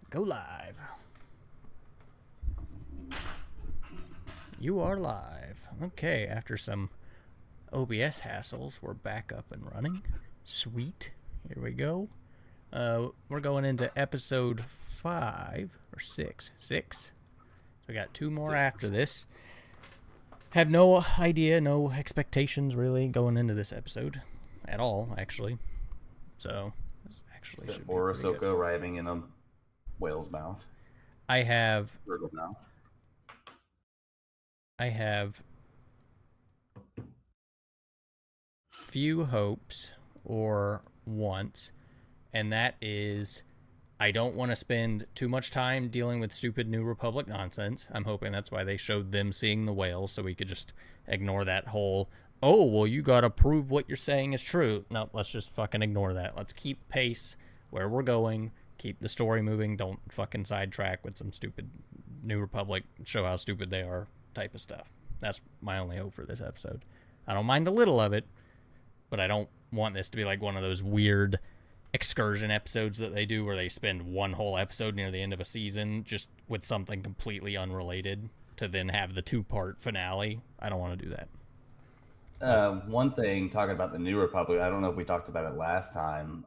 Go live. You are live. Okay, after some OBS hassles, we're back up and running. Sweet. Here we go. We're going into episode 5 or 6. 6. So we got 2 more after this. Have no idea, no expectations really going into this episode at all, actually. So, this actually Except should for be pretty Ahsoka good. arriving in a whale's mouth. I have Turtle mouth. few hopes or wants, and that is I don't want to spend too much time dealing with stupid New Republic nonsense. I'm hoping that's why they showed them seeing the whales, so we could just ignore that whole, oh, well, you gotta prove what you're saying is true. No, let's just fucking ignore that. Let's keep pace where we're going, keep the story moving, don't fucking sidetrack with some stupid New Republic, show how stupid they are type of stuff. That's my only hope for this episode. I don't mind a little of it, but I don't want this to be like one of those weird excursion episodes that they do where they spend one whole episode near the end of a season just with something completely unrelated to then have the 2-part finale. I don't want to do that. One thing, talking about the New Republic, I don't know if we talked about it last time,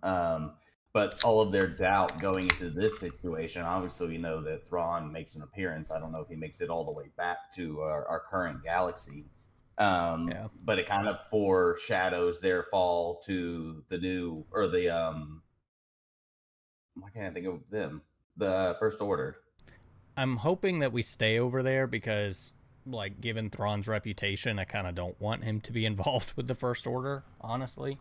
but all of their doubt going into this situation, obviously we know that Thrawn makes an appearance. I don't know if he makes it all the way back to our current galaxy. Yeah. But it kind of foreshadows their fall to the new, or the, why can't I think of them? The First Order. I'm hoping that we stay over there because, like, given Thrawn's reputation, I kind of don't want him to be involved with the First Order, honestly.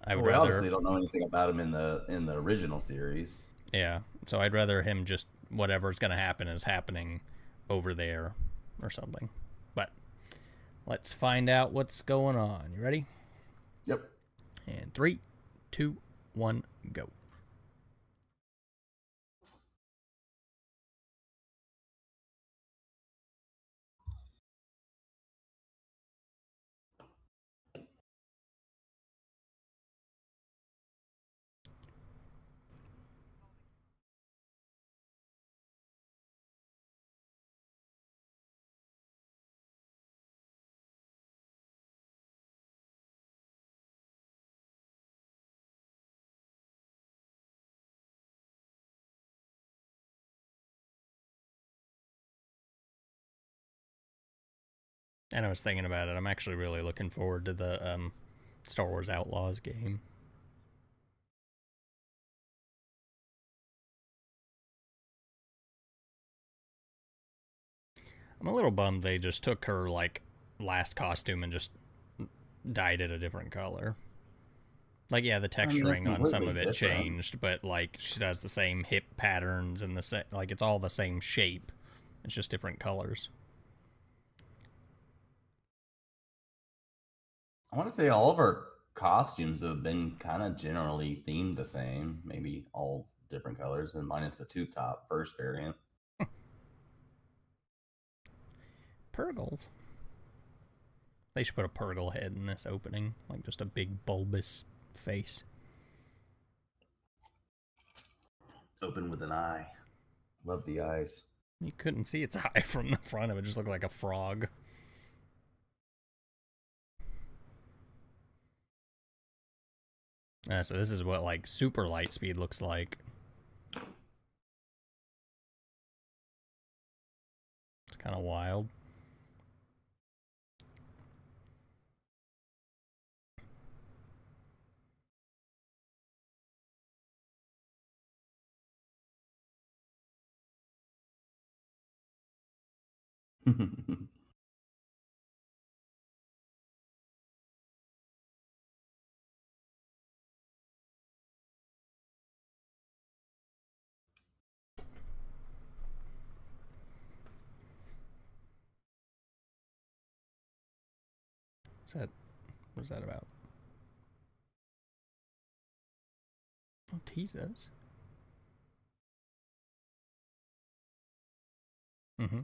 I would Well, we rather, obviously don't know anything about him in the original series. yeah. So I'd rather him just, whatever's going to happen is happening over there or something. But let's find out what's going on. You ready? Yep. And 3, 2, 1, go. And I was thinking about it. I'm actually really looking forward to the Star Wars Outlaws game. I'm a little bummed they just took her like last costume and just dyed it a different color. Like, yeah, the I mean, it's texturing on some completely of it different. changed, but like she has the same hip patterns and like it's all the same shape. It's just different colors. I want to say all of our costumes have been kind of generally themed the same, maybe all different colors, and minus the tube top first variant. Purgle. They should put a Purgle head in this opening, like just a big bulbous face. Open with an eye. Love the eyes. You couldn't see its eye from the front. It would just look like a frog. So this is what like super light speed looks like. It's kind of wild. What's that? What's that about? Oh, tease us. Mm-hmm.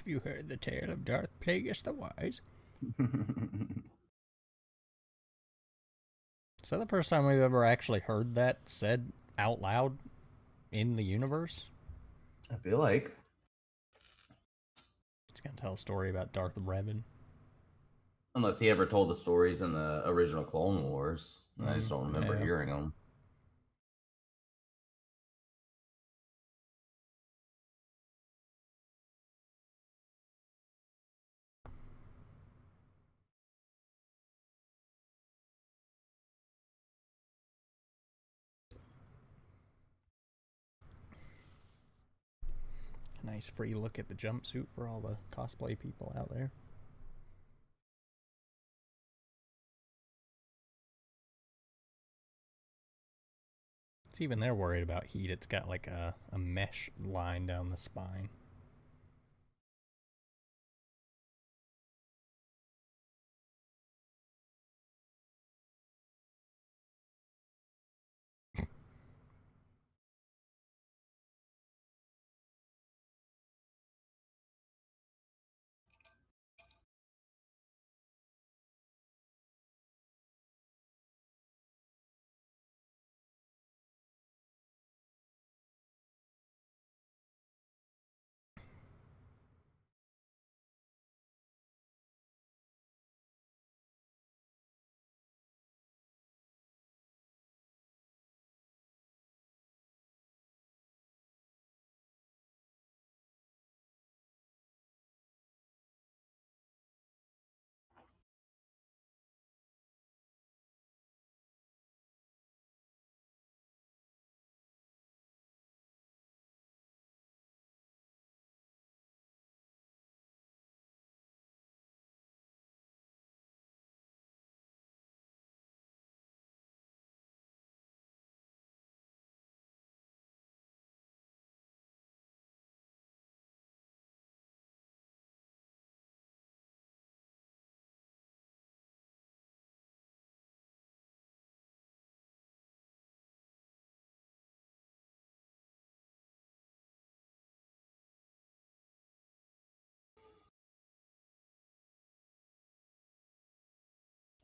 Have you heard the tale of Darth Plagueis the Wise? Is that the first time we've ever actually heard that said out loud in the universe? I feel like. It's gonna tell a story about Darth Revan. Unless he ever told the stories in the original Clone Wars. I just don't remember hearing them. A nice free look at the jumpsuit for all the cosplay people out there. So even they're worried about heat. It's got like a mesh line down the spine.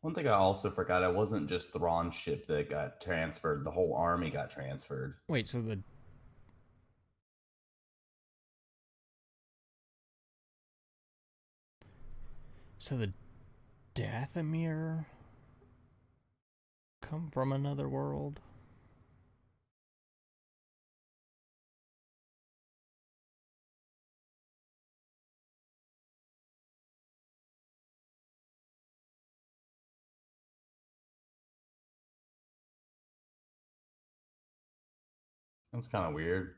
One thing I also forgot, it wasn't just Thrawn's ship that got transferred. The whole army got transferred. Wait, so the Dathomir come from another world? That's kind of weird.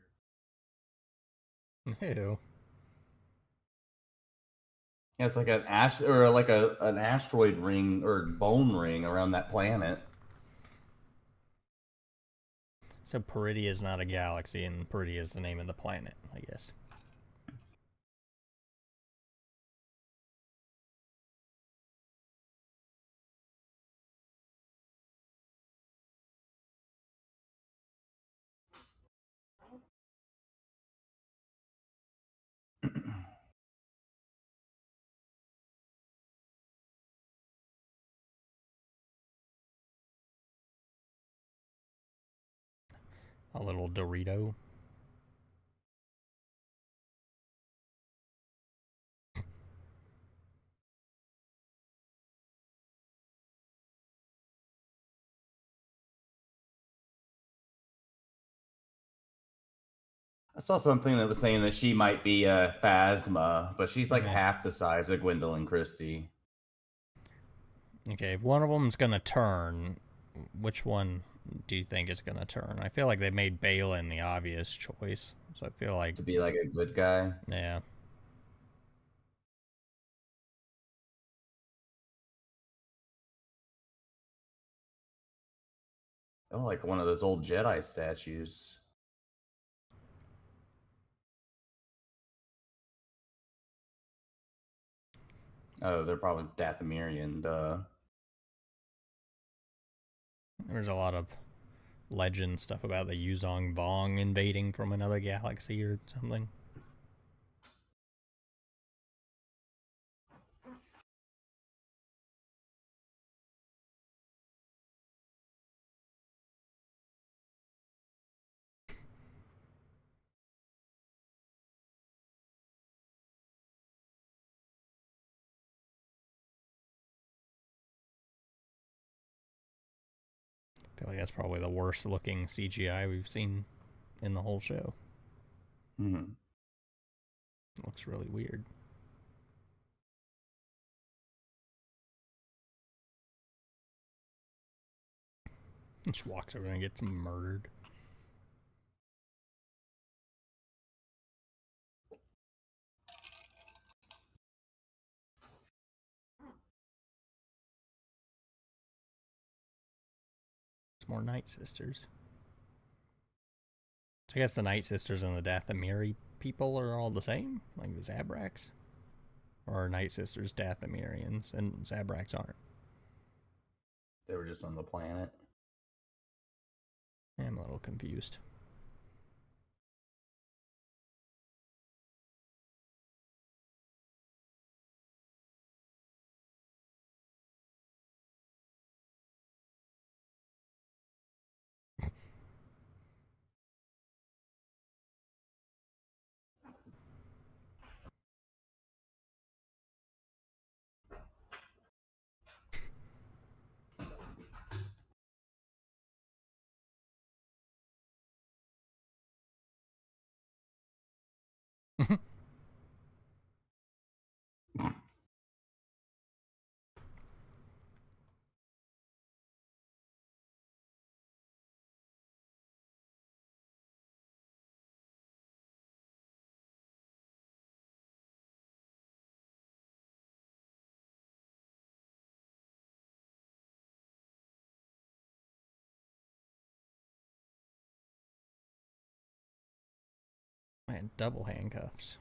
Ew. Yeah, it's like an an asteroid ring or bone ring around that planet. So Peridia is not a galaxy, and Peridia is the name of the planet, I guess. A little Dorito. I saw something that was saying that she might be a Phasma, but she's like Yeah. half the size of Gwendolyn Christie. Okay, if one of them's gonna turn, which one do you think is gonna turn? I feel like they made Balin the obvious choice, so I feel like To be like a good guy. yeah. Oh, like one of those old Jedi statues. Oh, they're probably Dathomirian, duh. There's a lot of legend stuff about the Yuzong Vong invading from another galaxy or something. I feel like that's probably the worst looking CGI we've seen in the whole show. Mm-hmm. It looks really weird. Just walks over and gets murdered. It's more Night Sisters. So I guess the Night Sisters and the Dathomiri people are all the same, like the Zabraks? Or are Night Sisters Dathomirians and Zabraks aren't? They were just on the planet. I'm a little confused. Man, double handcuffs.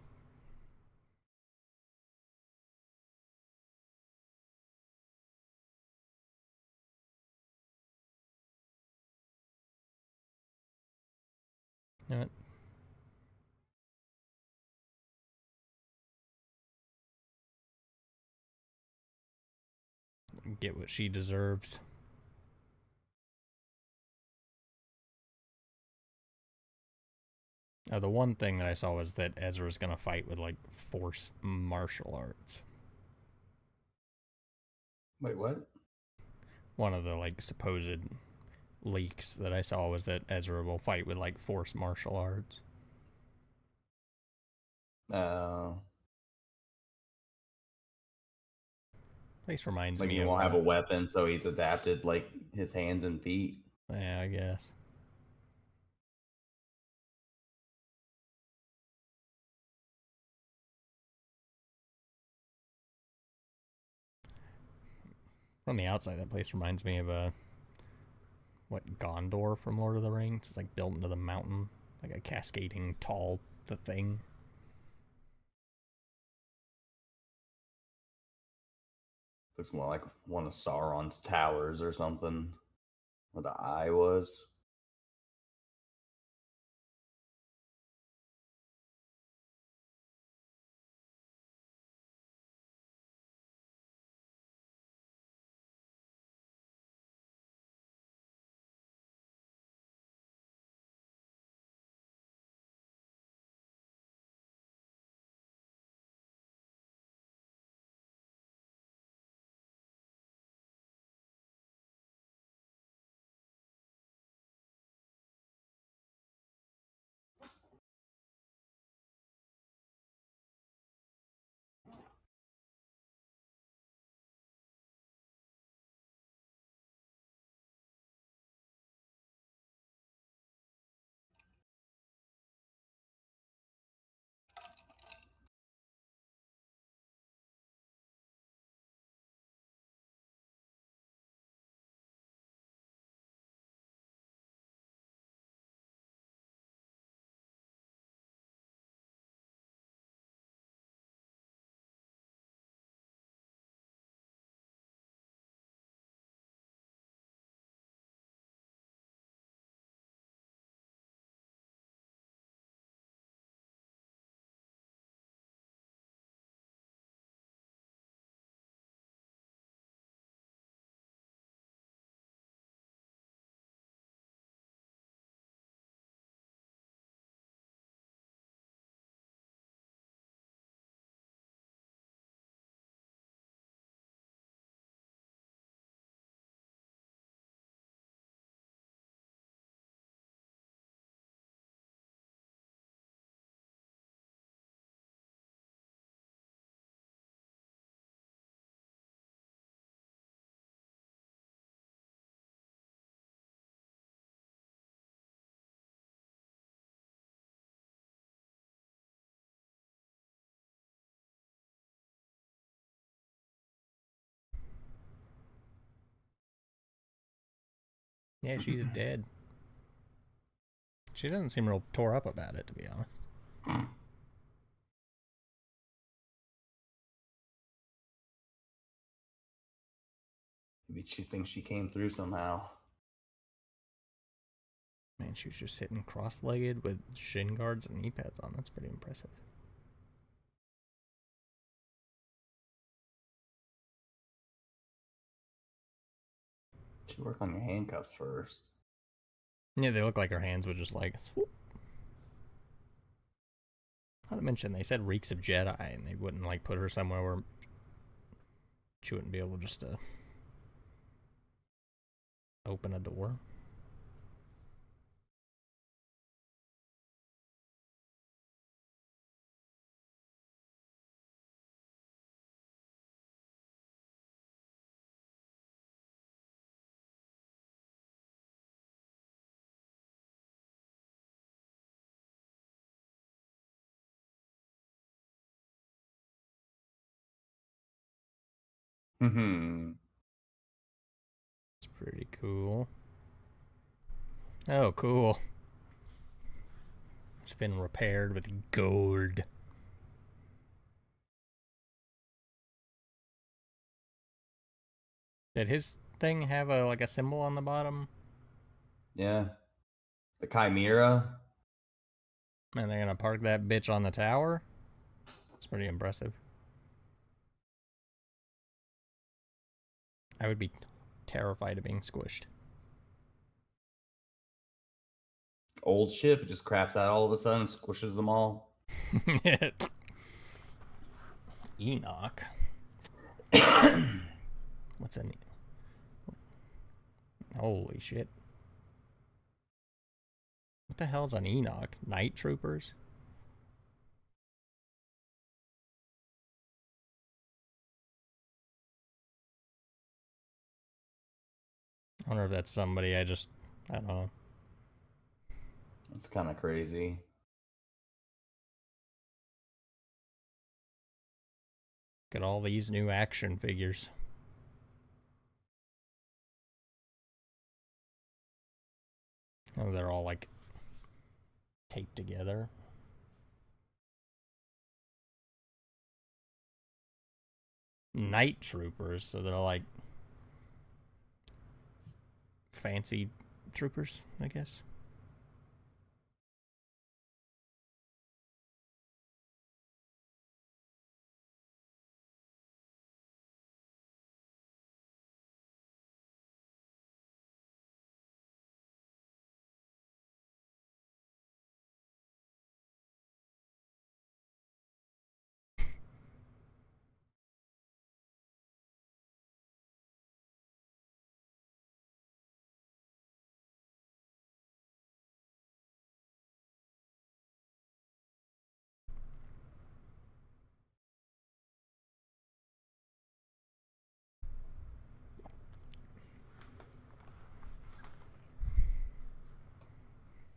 You know what? Get what she deserves. The one thing that I saw was that Ezra's gonna fight with like force martial arts. Wait, what? One of the like supposed leaks that I saw was that Ezra will fight with like force martial arts. Place reminds Like me he of won't have a weapon, so he's adapted like his hands and feet. yeah, I guess. From the outside, that place reminds me of what Gondor from Lord of the Rings. It's like built into the mountain, like a cascading tall the thing. Looks more like one of Sauron's towers or something. Where the eye was. Yeah, she's dead. She doesn't seem real tore up about it, to be honest. Maybe she thinks she came through somehow. Man, she was just sitting cross-legged with shin guards and knee pads on. That's pretty impressive. Should work on your handcuffs first. Yeah, they look like her hands would just like swoop. Not to mention, they said reeks of Jedi, and they wouldn't like put her somewhere where she wouldn't be able just to open a door. Hmm. It's pretty cool. Oh, cool. It's been repaired with gold. Did his thing have a symbol on the bottom? Yeah. The Chimera. Man, they're gonna park that bitch on the tower? It's pretty impressive. I would be terrified of being squished. Old ship. It just craps out all of a sudden, squishes them all. Enoch. What's an... Holy shit. What the hell's an Enoch? Night troopers? I wonder if that's somebody I don't know. It's kind of crazy. Get all these new action figures. Oh, they're all like taped together. Night troopers, so they're like fancy troopers, I guess.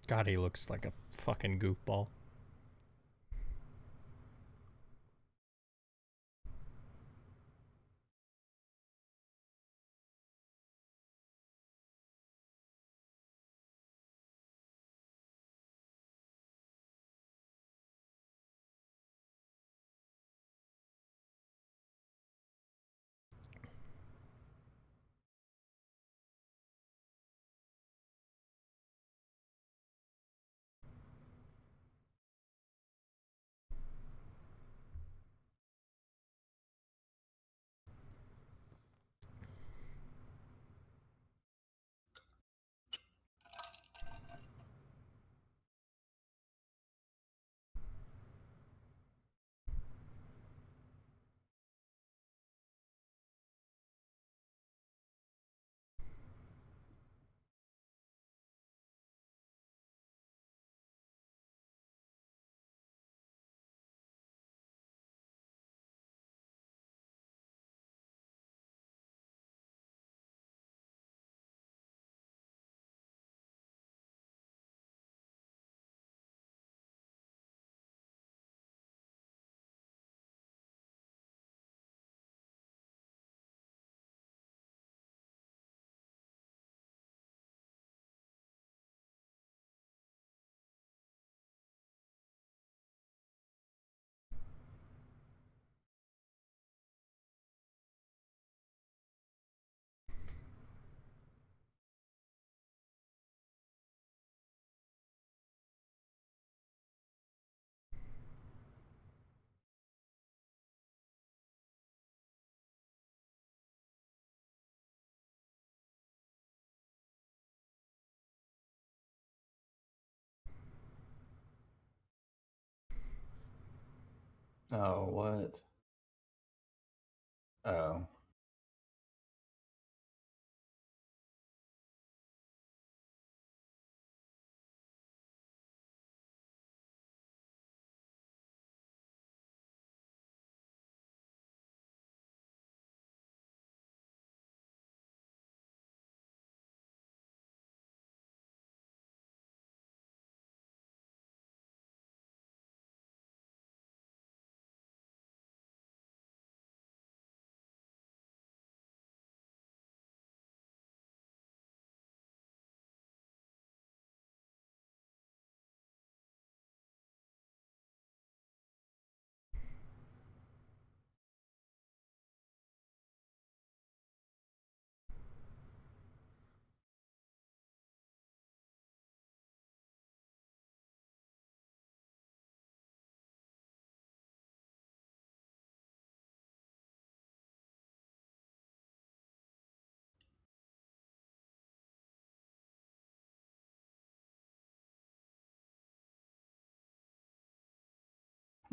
God, he looks like a fucking goofball. Oh, what? Oh.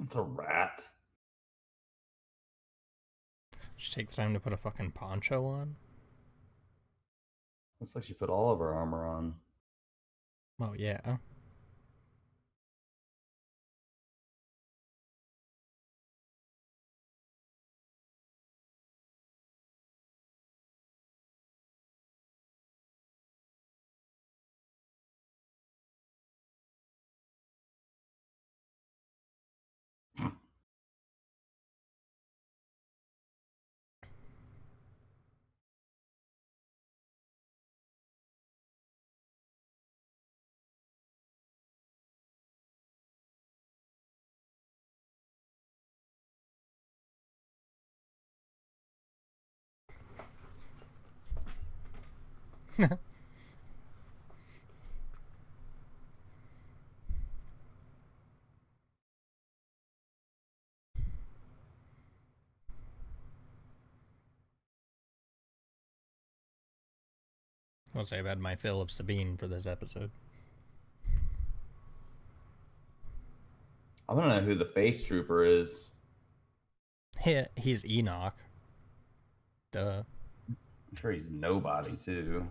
It's a rat. Just take the time to put a fucking poncho on. Looks like she put all of her armor on. Oh, yeah. I'll say I've had my fill of Sabine for this episode. I want to know who the face trooper is. He's Enoch. Duh. I'm sure he's nobody, too.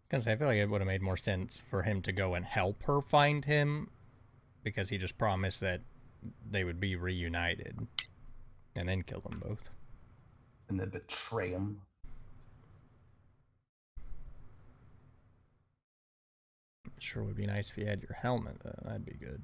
Because I feel like it would have made more sense for him to go and help her find him, because he just promised that they would be reunited, and then kill them both. And then betray him. Sure would be nice if you had your helmet, though. That'd be good.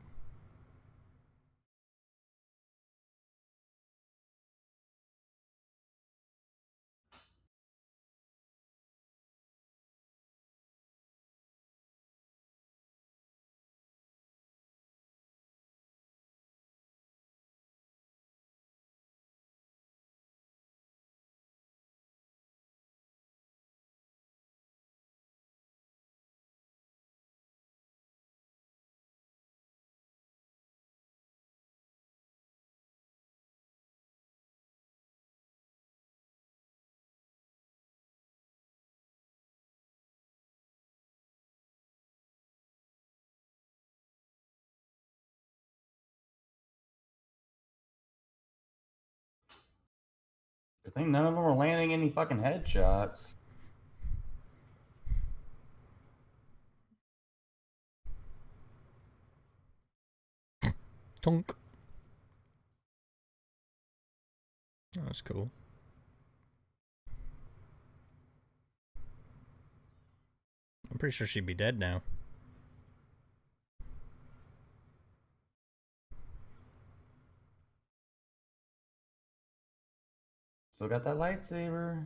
I think none of them were landing any fucking headshots. Tonk. Oh, that's cool. I'm pretty sure she'd be dead now. Still got that lightsaber.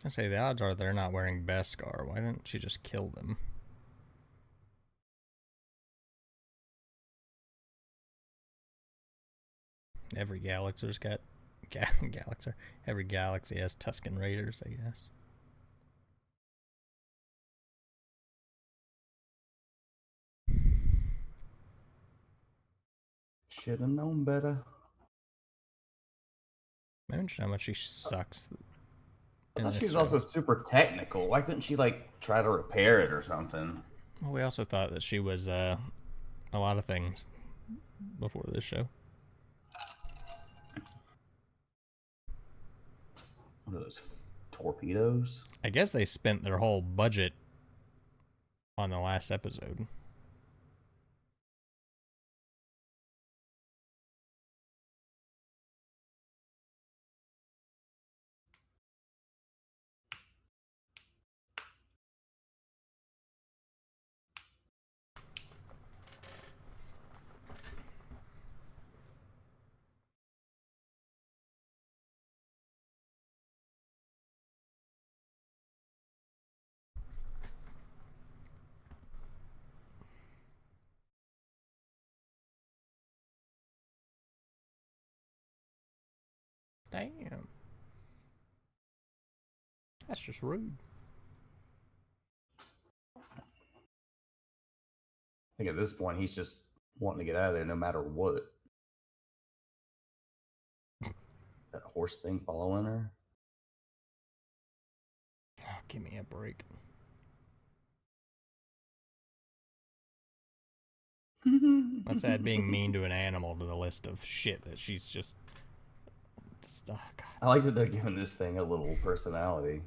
I say the odds are they're not wearing Beskar. Why didn't she just kill them? Every galaxy's got galaxy. Every galaxy has Tusken Raiders, I guess. Should have known better. Imagine how much she sucks. I thought she was also super technical. Why couldn't she like try to repair it or something? Well, we also thought that she was a lot of things before this show. What are those torpedoes? I guess they spent their whole budget on the last episode. Damn. That's just rude. I think at this point he's just wanting to get out of there no matter what. That horse thing following her. Oh, give me a break. Let's add being mean to an animal to the list of shit that she's just oh, God. I like that they're giving this thing a little personality.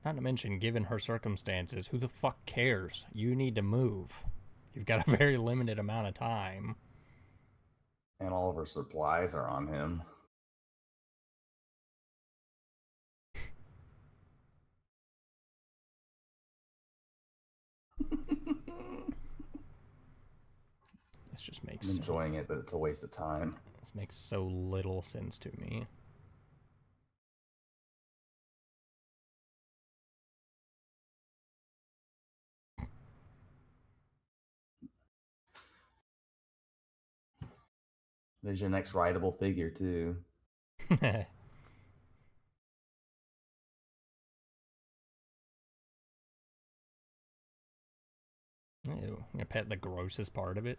Not to mention, given her circumstances, who the fuck cares? You need to move. You've got a very limited amount of time. And all of her supplies are on him. This just makes I'm enjoying it, but it's a waste of time. This makes so little sense to me. There's your next rideable figure, too. Ew, you gonna pet the grossest part of it?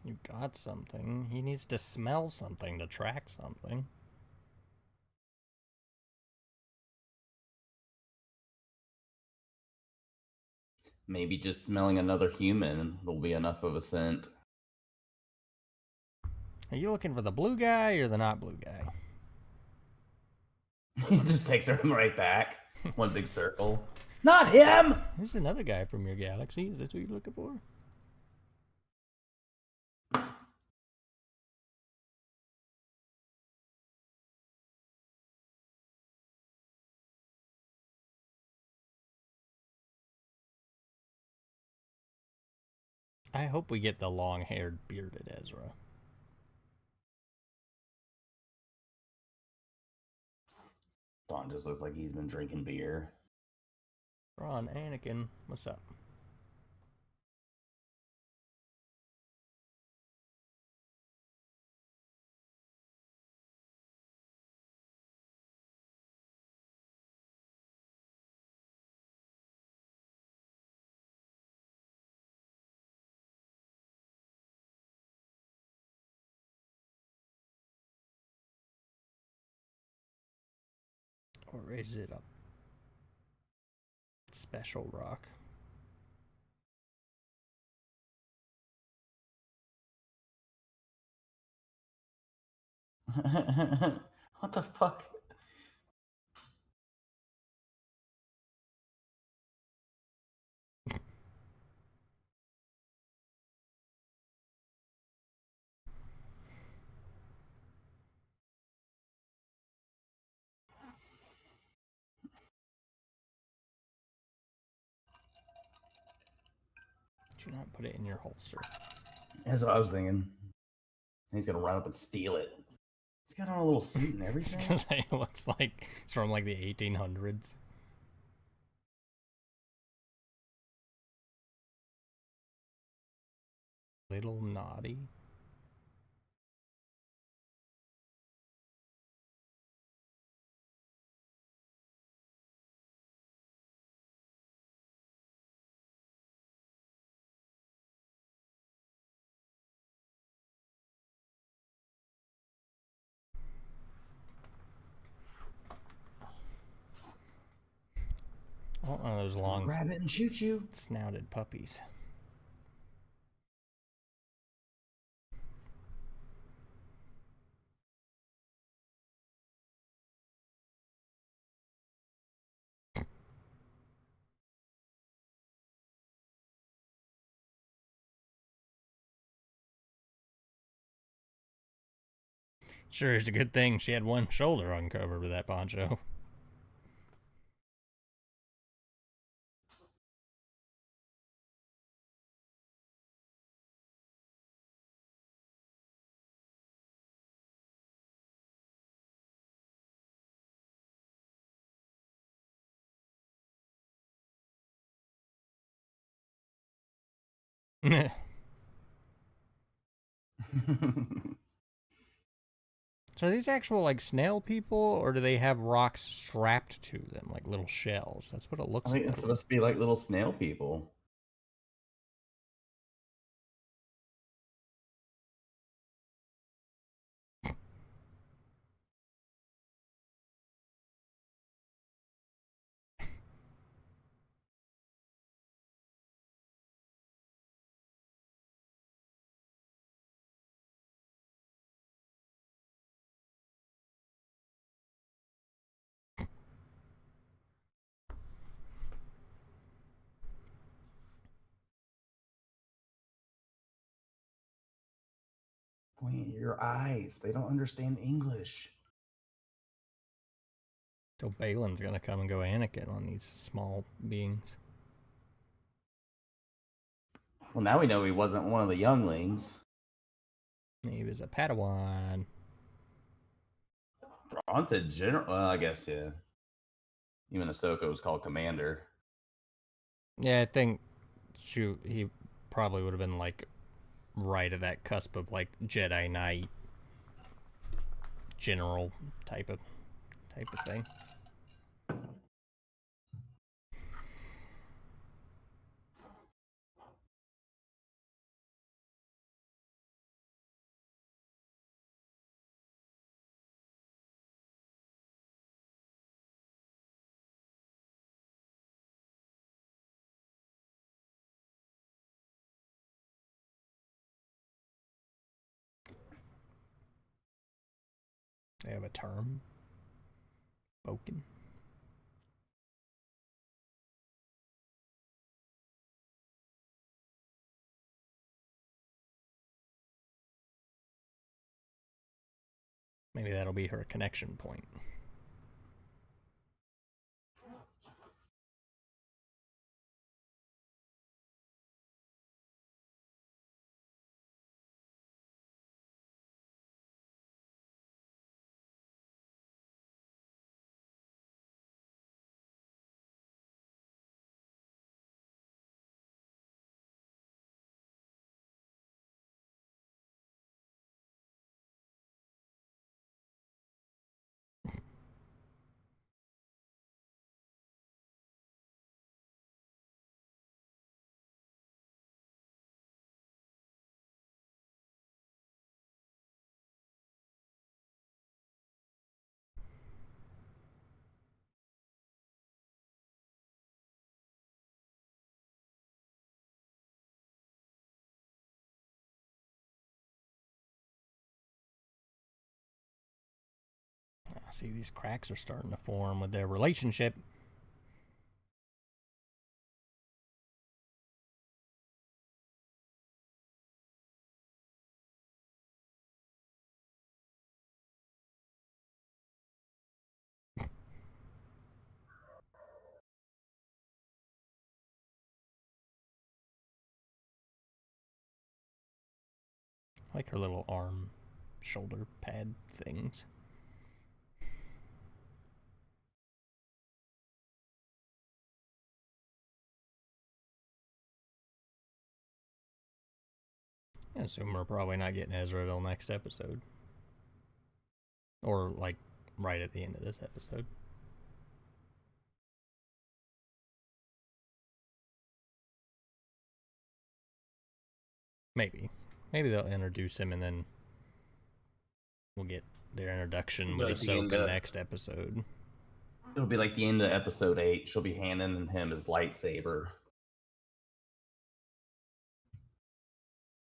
You got something. He needs to smell something to track something. Maybe just smelling another human will be enough of a scent. Are you looking for the blue guy or the not blue guy? He just takes her right back. One big circle. Not him! There's another guy from your galaxy. Is this what you're looking for? I hope we get the long-haired, bearded Ezra. Don just looks like he's been drinking beer. Ron, Anakin, what's up? Or is it a special rock? What the fuck? Did you not put it in your holster? That's what I was thinking. He's gonna run up and steal it. He's got on a little suit and everything. Because it looks like it's from like the 1800s. Little naughty. Oh, one of those long grab it and shoot you. Snouted puppies. Sure, it's a good thing she had one shoulder uncovered with that poncho. So are these actual like snail people, or do they have rocks strapped to them like little shells? That's what it I looks think like. it's supposed to be like little snail people. Point at your eyes. They don't understand English. So Balin's gonna come and go Anakin on these small beings. Well, now we know he wasn't one of the younglings. He was a Padawan. Ron said general. Well, I guess, yeah. Even Ahsoka was called commander. Yeah, I think he probably would have been like right at that cusp of like Jedi Knight, general type of thing. They have a term. Spoken. Maybe that'll be her connection point. See, these cracks are starting to form with their relationship. I like her little arm, shoulder pad things. I assume we're probably not getting Ezra till next episode. Or, like, right at the end of this episode. Maybe. Maybe they'll introduce him and then we'll get their introduction with Ahsoka next episode. It'll be like the end of episode 8. She'll be handing him his lightsaber.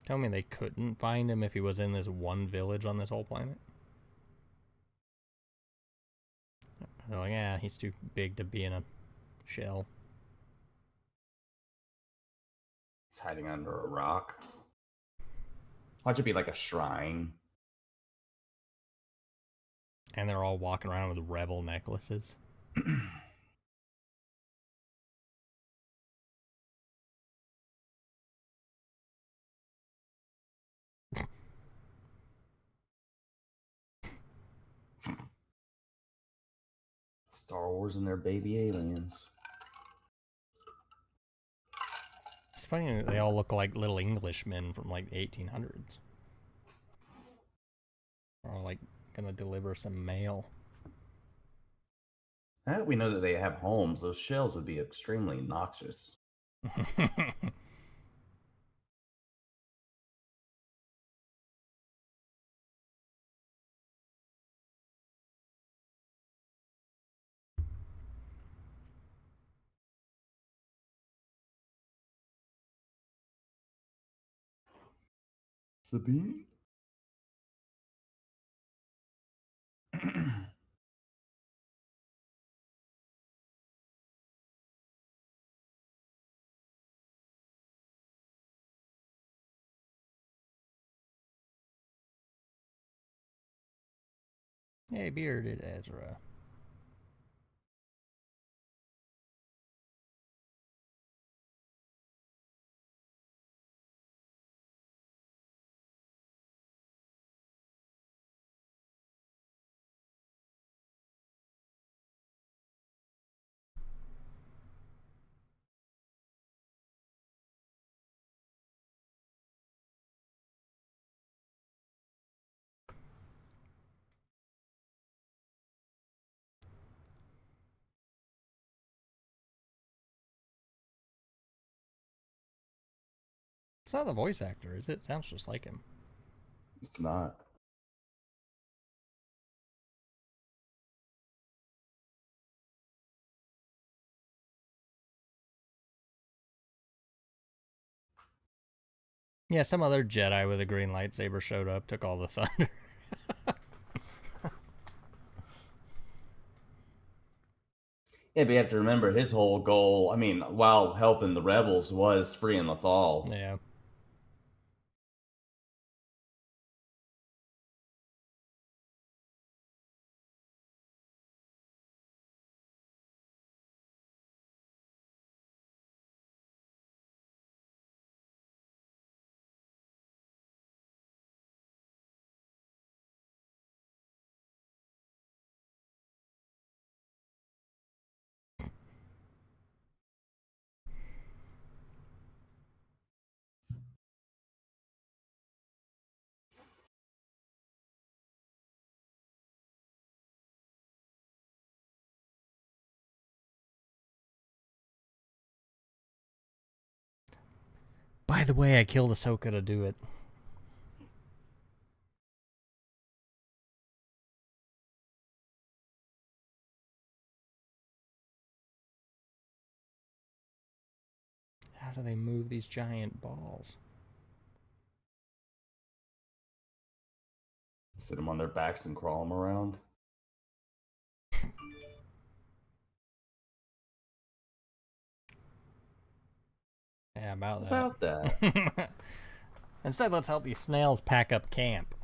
Tell me they couldn't find him if he was in this one village on this whole planet? They're like, yeah, he's too big to be in a shell. He's hiding under a rock. Watch it be like a shrine. And they're all walking around with rebel necklaces. Star Wars and their baby aliens. It's funny that they all look like little Englishmen from like the 1800s. They're all like gonna deliver some mail. Now that we know that they have homes, those shells would be extremely noxious. Sabine? Hey, bearded Ezra. It's not the voice actor, is it? Sounds just like him. It's not. Yeah, some other Jedi with a green lightsaber showed up, took all the thunder. Yeah, but you have to remember his whole goal, I mean, while helping the rebels, was freeing Lothal. Yeah. By the way, I killed Ahsoka to do it. How do they move these giant balls? Sit them on their backs and crawl them around. Yeah, about that. About that. Instead, let's help these snails pack up camp.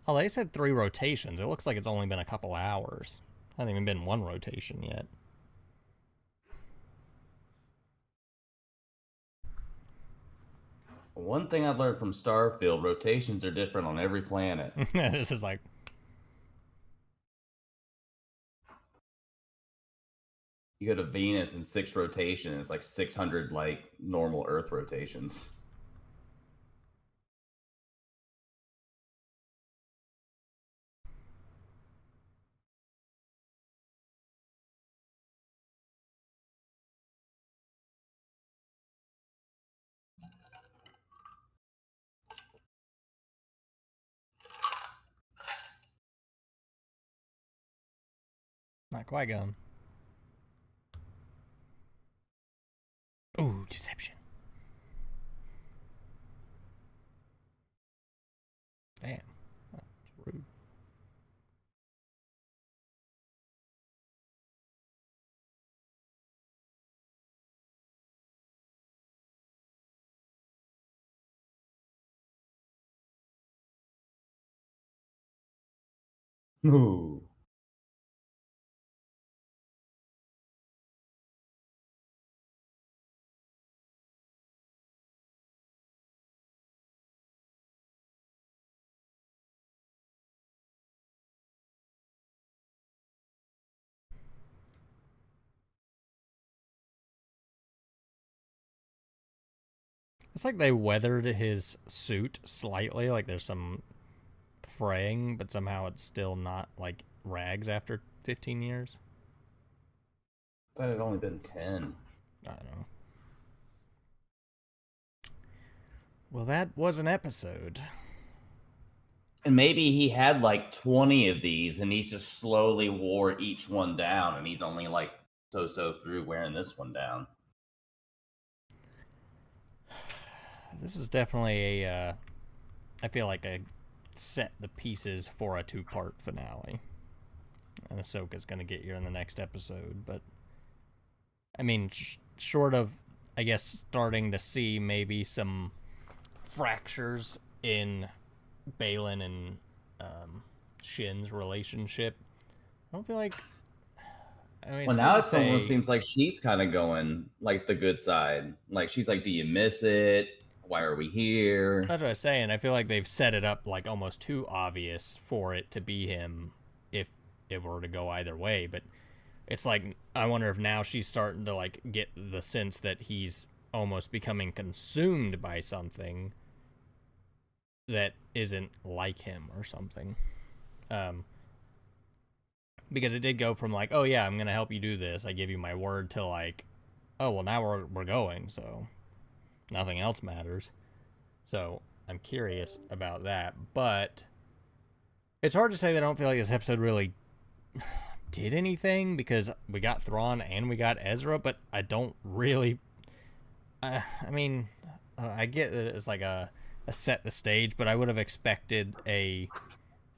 Oh, they said 3 rotations. It looks like it's only been a couple hours. Hasn't even been 1 rotation yet. One thing I've learned from Starfield, rotations are different on every planet. This is like, You go to Venus in 6 rotations, it's like 600 like normal Earth rotations. not Qui-Gon. Ooh, deception. Damn. That's rude. Ooh. It's like they weathered his suit slightly, like there's some fraying, but somehow it's still not like rags after 15 years. That had only been 10. I don't know. Well, that was an episode. And maybe he had like 20 of these and he just slowly wore each one down and he's only like so through wearing this one down. This is definitely a, I feel like a set the pieces for a 2-part finale. And Ahsoka's going to get here in the next episode. But, I mean, short of, I guess, starting to see maybe some fractures in Balin and Shin's relationship, I don't feel like. I mean, Well, now it almost seems like she's kind of going like the good side. Like she's like, "Do you miss it? Why are we here?" That's what I was saying. I feel like they've set it up like almost too obvious for it to be him if it were to go either way. But it's like, I wonder if now she's starting to like get the sense that he's almost becoming consumed by something that isn't like him or something. Because it did go from like, oh yeah, I'm gonna help you do this, I give you my word, to like, oh well, now we're going, so nothing else matters. So I'm curious about that, but it's hard to say that I don't feel like this episode really did anything, because we got Thrawn and we got Ezra, but I don't really. I mean, I get that it's like a set the stage, but I would have expected a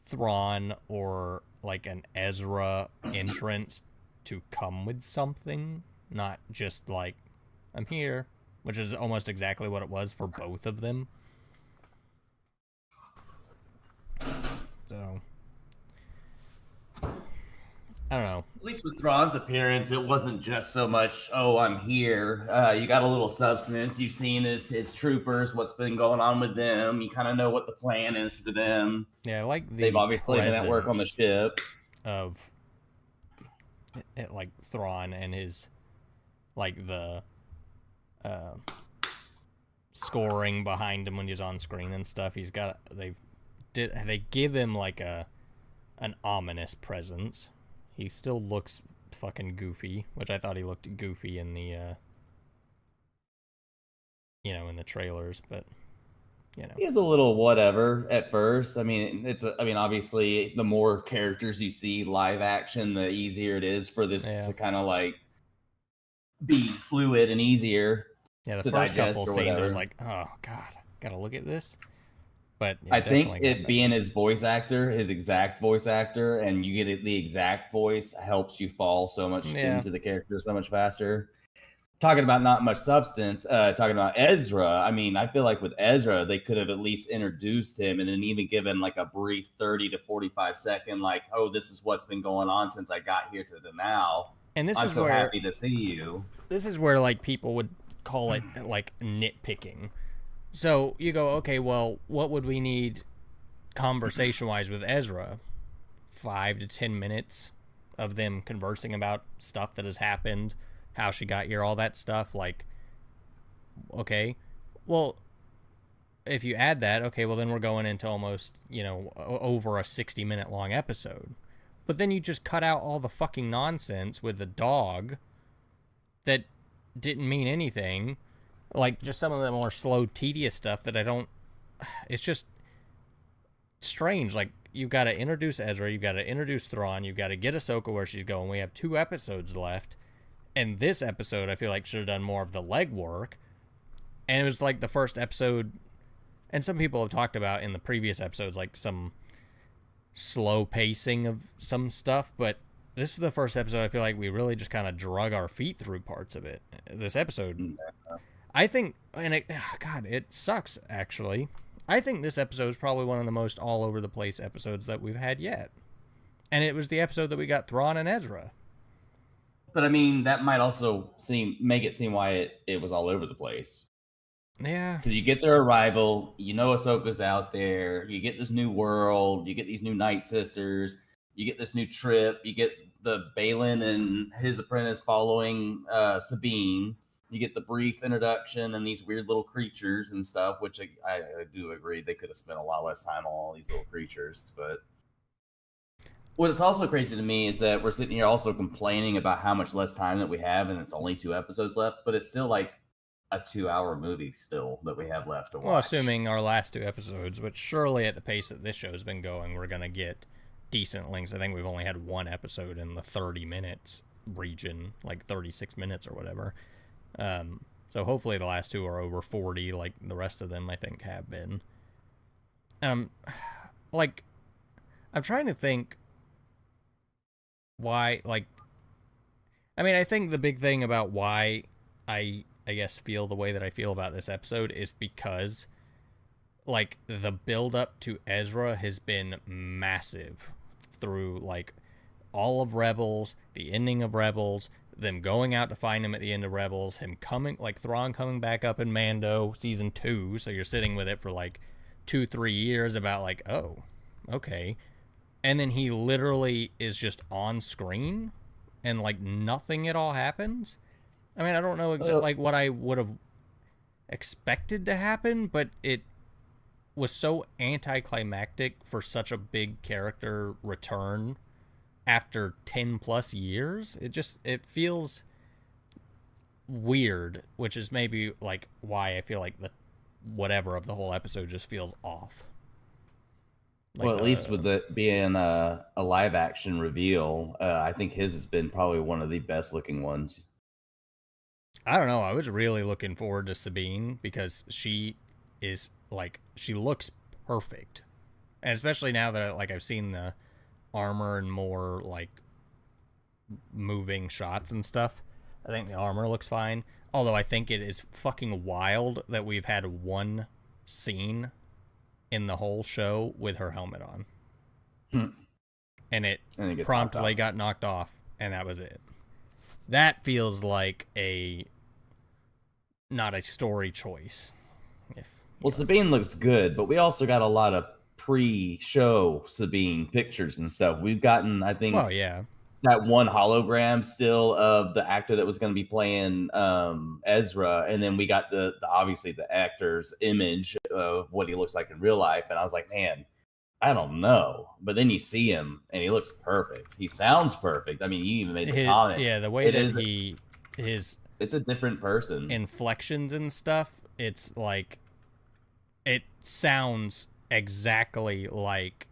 Thrawn or like an Ezra entrance to come with something, not just like, I'm here, which is almost exactly what it was for both of them. So I don't know. At least with Thrawn's appearance, it wasn't just so much, "Oh, I'm here." You got a little substance. You've seen his troopers, what's been going on with them. You kind of know what the plan is for them. Yeah, I like they've obviously been at work on the ship of it, like Thrawn and his like the scoring behind him when he's on screen and stuff. He's got they give him like an ominous presence. He still looks fucking goofy, which I thought he looked goofy in the in the trailers, but he is a little whatever at first. I mean, obviously the more characters you see live action, the easier it is for this to kind of like be fluid and easier. Yeah, the first couple scenes I was like, oh god, gotta look at this. But I think it being his voice actor, his exact voice actor, and you get the exact voice helps you fall so much into the character so much faster. Talking about not much substance, talking about Ezra, I mean, I feel like with Ezra, they could have at least introduced him and then even given like a brief 30 to 45 second, like, "Oh, this is what's been going on since I got here to the now. And this I'm is so where happy to see you." This is where like people would call it like nitpicking. So you go, okay, well, what would we need conversation wise with Ezra? 5 to 10 minutes of them conversing about stuff that has happened, how she got here, all that stuff. Like, okay, well, if you add that, okay, well, then we're going into almost, over a 60-minute long episode. But then you just cut out all the fucking nonsense with the dog that didn't mean anything. Like, just some of the more slow, tedious stuff that I don't... It's just strange. Like, you've got to introduce Ezra, you've got to introduce Thrawn, you've got to get Ahsoka where she's going. We have 2 episodes left. And this episode, I feel like, should have done more of the legwork. And it was like the first episode... And some people have talked about in the previous episodes, like, some slow pacing of some stuff, but this is the first episode I feel like we really just kind of drug our feet through parts of it. This episode, I think, and it sucks, actually. I think this episode is probably one of the most all-over-the-place episodes that we've had yet. And it was the episode that we got Thrawn and Ezra. But, I mean, that might also make it seem why it was all over the place. Yeah. Because you get their arrival, Ahsoka's out there, you get this new world, you get these new Night Sisters, you get this new trip, you get the Balin and his apprentice following Sabine, you get the brief introduction and these weird little creatures and stuff, which I do agree they could have spent a lot less time on all these little creatures. But what's also crazy to me is that we're sitting here also complaining about how much less time that we have, and it's only 2 episodes left, but it's still like a 2-hour movie still that we have left to watch. Well, assuming our last 2 episodes, which surely at the pace that this show has been going, we're going to get decent lengths. I think we've only had 1 episode in the 30 minutes region, like 36 minutes or whatever. So hopefully the last 2 are over 40, like the rest of them I think have been. Like, I'm trying to think why, like, I mean, I think the big thing about why I guess feel the way that I feel about this episode is because, like, the build up to Ezra has been massive through, like, all of Rebels, the ending of Rebels, them going out to find him at the end of Rebels, him coming, like, Thrawn coming back up in Mando season 2, so you're sitting with it for like 2-3 years about like, oh, okay, and then he literally is just on screen and like nothing at all happens. I mean, I don't know exactly like what I would have expected to happen, but it was so anticlimactic for such a big character return after 10 plus years. It feels weird, which is maybe like why I feel like the whatever of the whole episode just feels off. Like, well, at least with it being a live action reveal, I think his has been probably one of the best looking ones. I don't know. I was really looking forward to Sabine because she is like, she looks perfect. And especially now that like I've seen the armor and more like moving shots and stuff, I think the armor looks fine. Although I think it is fucking wild that we've had 1 scene in the whole show with her helmet on. And it promptly got knocked off, and that was it. That feels like not a story choice. Sabine looks good, but we also got a lot of pre-show Sabine pictures and stuff. We've gotten, I think, that 1 hologram still of the actor that was going to be playing Ezra, and then we got the obviously the actor's image of what he looks like in real life, and I was like, man, I don't know. But then you see him, and he looks perfect. He sounds perfect. I mean, you even made the comment. Yeah, the way it's a different person. Inflections and stuff, it's like, it sounds exactly like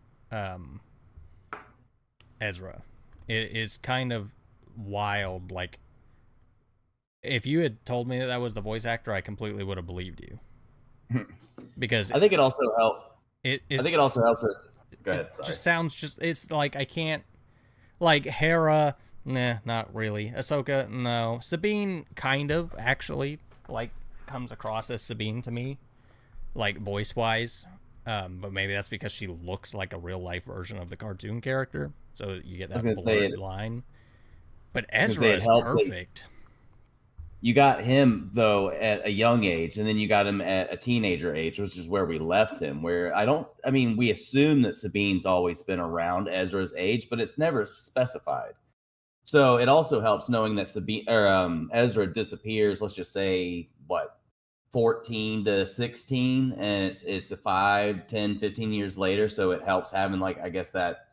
Ezra. It is kind of wild. Like, if you had told me that was the voice actor, I completely would have believed you. Because I think it also helped. I think it also helps that. Go ahead. Sorry. Just sounds it's like I can't, like Hera, nah, not really. Ahsoka, no. Sabine, kind of actually, like, comes across as Sabine to me, like voice wise. But maybe that's because she looks like a real life version of the cartoon character, so you get that blurred line. But Ezra is perfect. You got him though at a young age, and then you got him at a teenager age, which is where we left him. Where I mean, we assume that Sabine's always been around Ezra's age, but it's never specified. So it also helps knowing that Sabine or Ezra disappears. Let's just say what 14 to 16, and it's a 5, 10, 15 years later. So it helps having like I guess that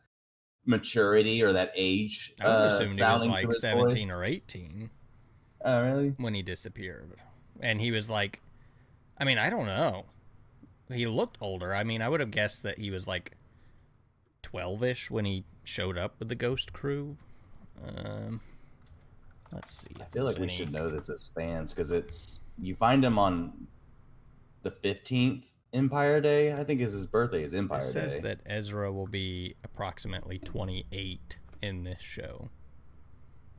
maturity or that age I would have assumed he was sounding through like his voice. 17 or 18 Oh, really? when he disappeared. And he was like, I mean, I don't know. He looked older. I mean, I would have guessed that he was like 12-ish when he showed up with the Ghost crew. Let's see. I feel like we should know this as fans because it's you find him on the 15th Empire Day. I think is his birthday is Empire It says Day. that Ezra will be approximately 28 in this show.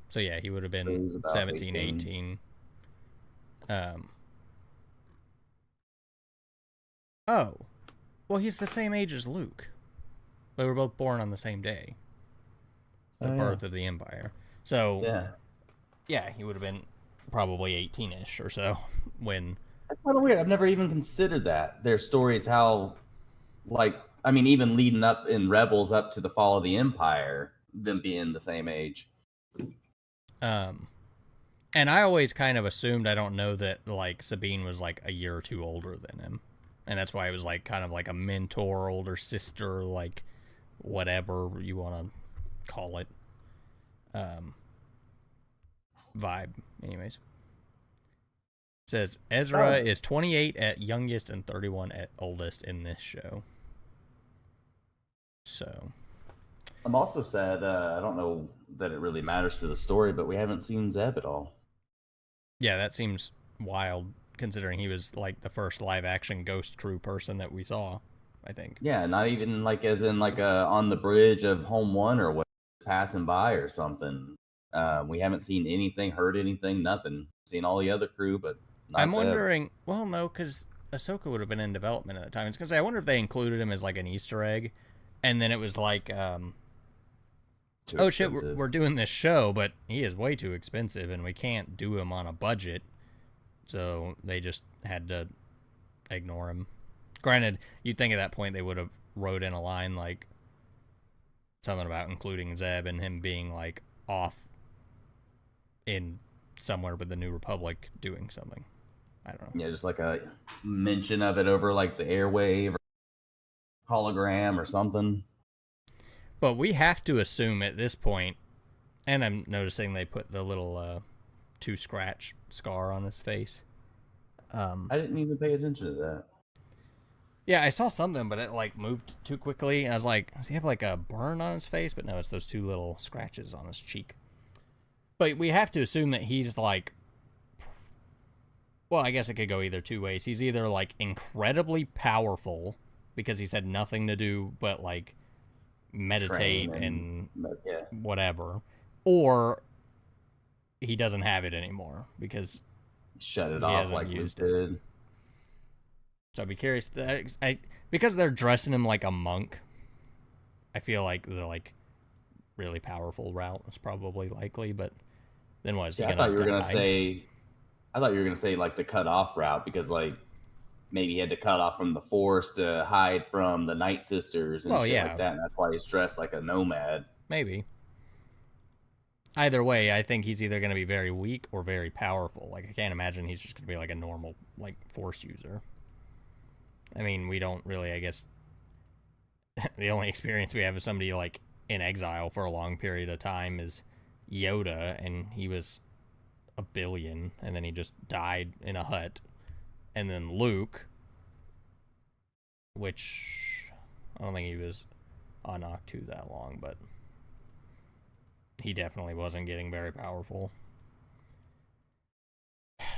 So yeah, he would have been So 17, 18. 18. Oh. Well, he's the same age as Luke. They were both born on the same day. The birth of the Empire. So yeah, he would have been probably 18-ish or so when. That's kind of weird. I've never even considered that. Their stories, how, like, I mean, even leading up in Rebels up to the fall of the Empire, them being the same age. And I always kind of assumed, I don't know, that like Sabine was like a year or two older than him, and that's why it was like kind of like a mentor, older sister, like whatever you want to call it, vibe. Anyways, it says Ezra is 28 at youngest and 31 at oldest in this show. So I'm also sad. I don't know that it really matters to the story, but we haven't seen Zeb at all. yeah, that seems wild considering he was like the first live action Ghost crew person that we saw, I think. Yeah, not even like as in like on the bridge of Home One or what, passing by or something. We haven't seen anything, heard anything, nothing. Seen all the other crew, but not I'm Zeb. wondering. Well, no, because Ahsoka would have been in development at the time. It's because I wonder if they included him as like an Easter egg, and then it was like, oh shit, we're doing this show, but he is way too expensive, and we can't do him on a budget, so they just had to ignore him. Granted, you'd think at that point they would have wrote in a line like something about including Zeb and him being like off in somewhere with the New Republic doing something. I don't know. Yeah, just like a mention of it over like the airwave or hologram or something. But we have to assume at this point, and I'm noticing they put the little 2 scratch scar on his face. I didn't even pay attention to that. Yeah, I saw something, but it like moved too quickly. I was like, does he have like a burn on his face? But no, it's those 2 little scratches on his cheek. But we have to assume that he's like, well, I guess it could go either 2 ways. He's either like incredibly powerful because he's had nothing to do but like meditate and whatever, or he doesn't have it anymore because shut it off like Luke did. So I'd be curious. Because they're dressing him like a monk, I feel like the like really powerful route is probably likely. But then what is he gonna? I thought you were gonna say like the cut off route because like maybe he had to cut off from the Force to hide from the Night Sisters and shit like that. And that's why he's dressed like a nomad. Maybe. Either way, I think he's either going to be very weak or very powerful. Like, I can't imagine he's just going to be like a normal, like, Force user. I mean, we don't really, I guess, the only experience we have of somebody, like, in exile for a long period of time is Yoda, and he was a billion, and then he just died in a hut. And then Luke, which I don't think he was on Octu that long, but he definitely wasn't getting very powerful.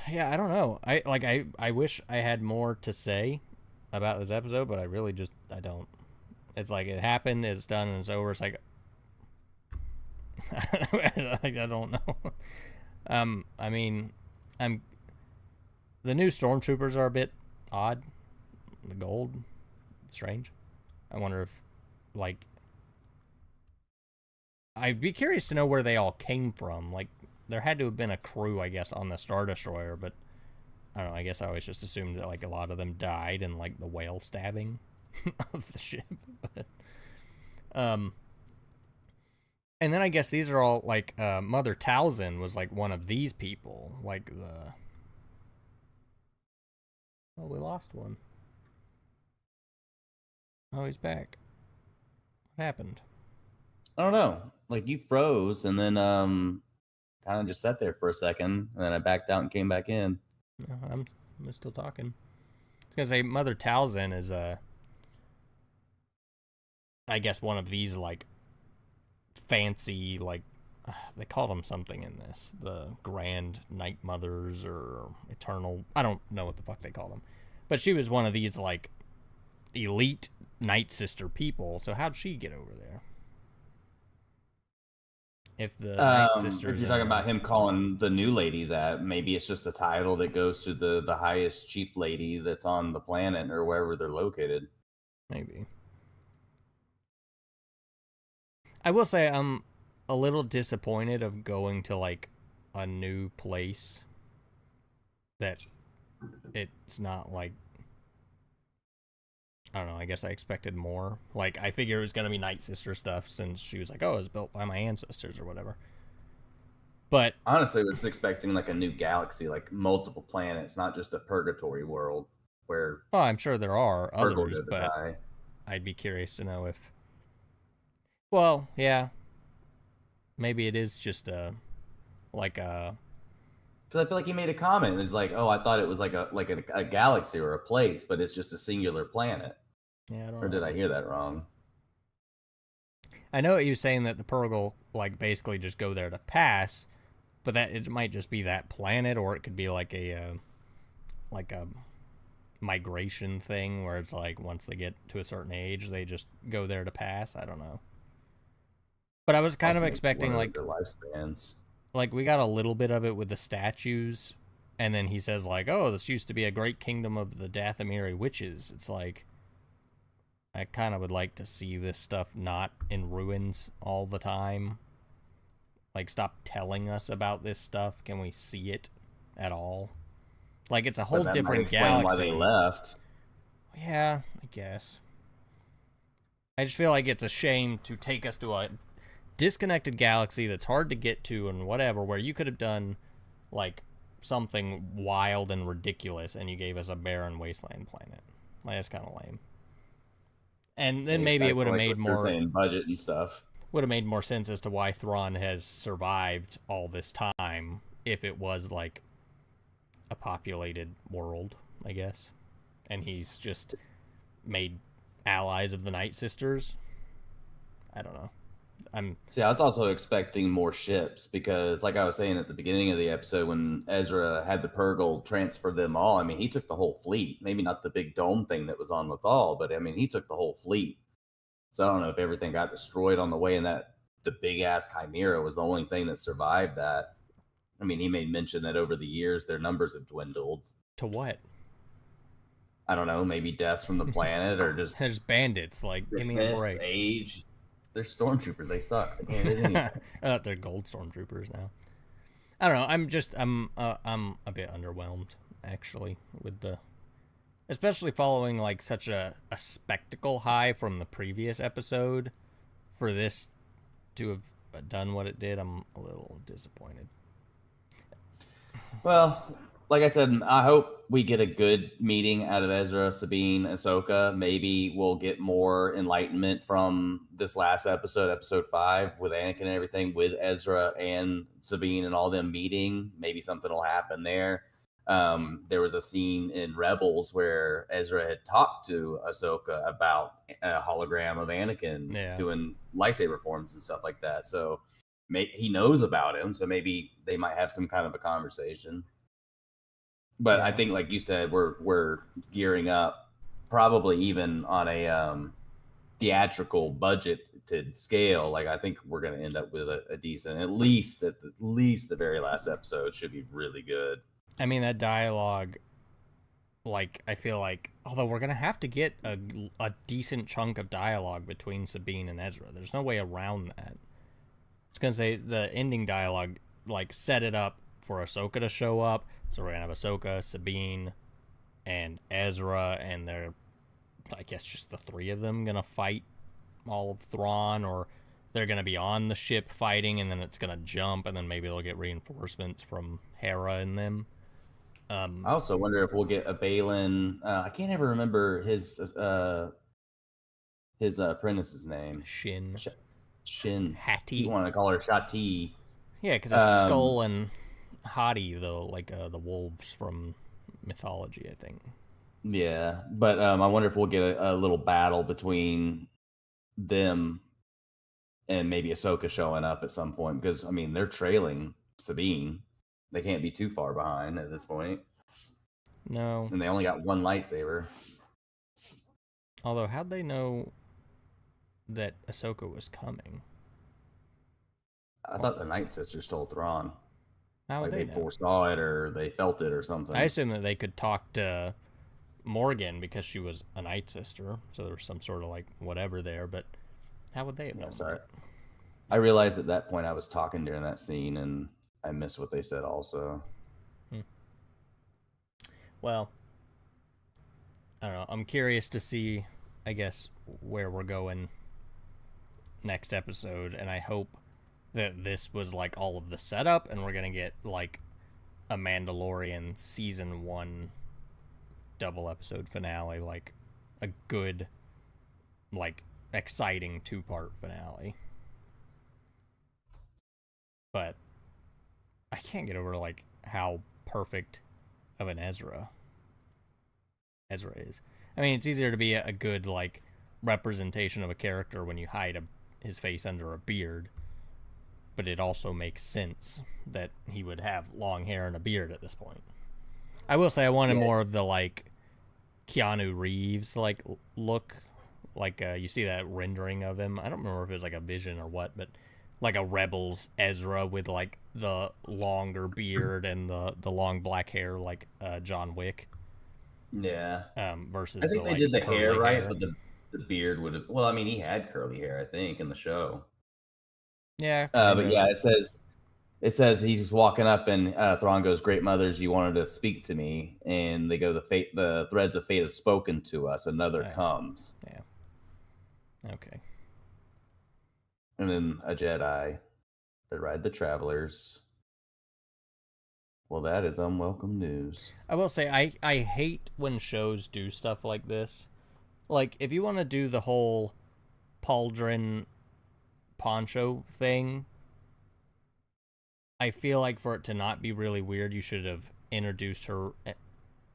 Yeah, I don't know. I wish I had more to say about this episode, but I really just I don't. It's like it happened, it's done, and it's over. It's like I don't know. I mean, the new stormtroopers are a bit odd. The gold, strange. I wonder if, like, I'd be curious to know where they all came from. Like, there had to have been a crew, I guess, on the Star Destroyer, but I don't know. I guess I always just assumed that like a lot of them died in like the whale stabbing of the ship. But, and then I guess these are all like Mother Talzin was like one of these people, like the. Oh, we lost one. Oh, he's back. What happened? I don't know. Like you froze and then kind of just sat there for a second, and then I backed out and came back in. No, I'm still talking. I was gonna say Mother Talzin is I guess one of these like fancy like they called them something in this, the Grand Night Mothers or Eternal. I don't know what the fuck they call them, but she was one of these like elite Night Sister people. So how'd she get over there? If the Night Sisters, if you're talking about him calling the new lady that, maybe it's just a title that goes to the highest chief lady that's on the planet or wherever they're located. Maybe. I will say I'm a little disappointed of going to like a new place that it's not like, I don't know, I guess I expected more. Like I figured it was gonna be Night Sister stuff since she was like, oh, it was built by my ancestors or whatever. But honestly, I was expecting like a new galaxy, like multiple planets, not just a purgatory world where. Well, I'm sure there are others, but die. I'd be curious to know if. Well, yeah, maybe it is just like a. Because I feel like he made a comment. It's like, oh, I thought it was like a galaxy or a place, but it's just a singular planet. Yeah, I don't or know. Did I hear that wrong? I know he was saying that the Purgle like basically just go there to pass, but that it might just be that planet, or it could be like a migration thing where it's like once they get to a certain age, they just go there to pass. I don't know. But I was kind of expecting like their lifespans. Like we got a little bit of it with the statues, and then he says like, "Oh, this used to be a great kingdom of the Dathomiri witches." It's like I kind of would like to see this stuff not in ruins all the time. Like, stop telling us about this stuff. Can we see it at all? Like, it's a whole different galaxy. Why they left? Yeah, I guess. I just feel like it's a shame to take us to a disconnected galaxy that's hard to get to and whatever, where you could have done like something wild and ridiculous, and you gave us a barren wasteland planet. Like, that's kind of lame. And then maybe it would have made more budget and stuff. Would have made more sense as to why Thrawn has survived all this time if it was like a populated world, I guess, and he's just made allies of the Night Sisters. I don't know. I was also expecting more ships because, like I was saying at the beginning of the episode, when Ezra had the Purgle transfer them all, I mean, he took the whole fleet. Maybe not the big dome thing that was on Lothal, but I mean, he took the whole fleet. So I don't know if everything got destroyed on the way, and that the big ass Chimera was the only thing that survived that. I mean, he made mention that over the years their numbers have dwindled. To what? I don't know. Maybe deaths from the planet or just there's bandits. Like, give me a break. Age. They're stormtroopers. They suck. They can't do anything. They're gold stormtroopers now. I don't know. I'm a bit underwhelmed actually with the, especially following like such a spectacle high from the previous episode. For this to have done what it did, I'm a little disappointed. Well, like I said, I hope we get a good meeting out of Ezra, Sabine, Ahsoka. Maybe we'll get more enlightenment from this last episode, episode 5, with Anakin and everything, with Ezra and Sabine and all them meeting. Maybe something will happen there. There was a scene in Rebels where Ezra had talked to Ahsoka about a hologram of Anakin doing lightsaber forms and stuff like that. So he knows about him, so maybe they might have some kind of a conversation. But I think, like you said, we're gearing up, probably even on a theatrical budgeted scale. Like, I think we're going to end up with a decent, at least the very last episode should be really good. I mean, that dialogue, like, I feel like, although we're going to have to get a decent chunk of dialogue between Sabine and Ezra. There's no way around that. I was going to say, the ending dialogue like set it up for Ahsoka to show up. So we're gonna have Ahsoka, Sabine, and Ezra, and they're, I guess, just the three of them gonna fight all of Thrawn, or they're gonna be on the ship fighting, and then it's gonna jump, and then maybe they'll get reinforcements from Hera and them. I also wonder if we'll get a Balin. I can't ever remember his apprentice's name. Shin, Shin. He Hattie. wanted to call her Shati. Yeah, because it's Skull and Hottie, though, like the wolves from mythology, I think. Yeah, but I wonder if we'll get a little battle between them and maybe Ahsoka showing up at some point, because I mean they're trailing Sabine. They can't be too far behind at this point. No. And they only got one lightsaber. Although, how'd they know that Ahsoka was coming? I thought the Night Sisters stole Thrawn. How would Like they know? foresaw it or they felt it or something. I assume that they could talk to Morgan because she was a Night Sister, so there was some sort of like whatever there. But how would they have known? Sorry. I realized at that point I was talking during that scene and I missed what they said also. Well, I don't know. I'm curious to see, I guess, where we're going next episode, and I hope that this was like all of the setup, and we're gonna get like a Mandalorian season 1 double episode finale, like a good, like exciting 2-part finale. But I can't get over like how perfect of an Ezra is. I mean, it's easier to be a good like representation of a character when you hide his face under a beard, but it also makes sense that he would have long hair and a beard at this point. I will say I wanted more of the like Keanu Reeves like look, like you see that rendering of him. I don't remember if it was like a vision or what, but like a Rebels Ezra with like the longer beard and the long black hair, like John Wick. Yeah. Versus I think the, they like, did the hair right, hair. but the beard would have. Well, I mean, he had curly hair, I think, in the show. Yeah, but yeah, it says he's walking up and Thrawn goes, "Great mothers, you wanted to speak to me," and they go, the threads of fate have spoken to us. Another comes. Yeah. Okay. And then a Jedi. They ride the travelers. Well, that is unwelcome news. I will say I hate when shows do stuff like this. Like, if you want to do the whole pauldron poncho thing, I feel like for it to not be really weird, you should have introduced her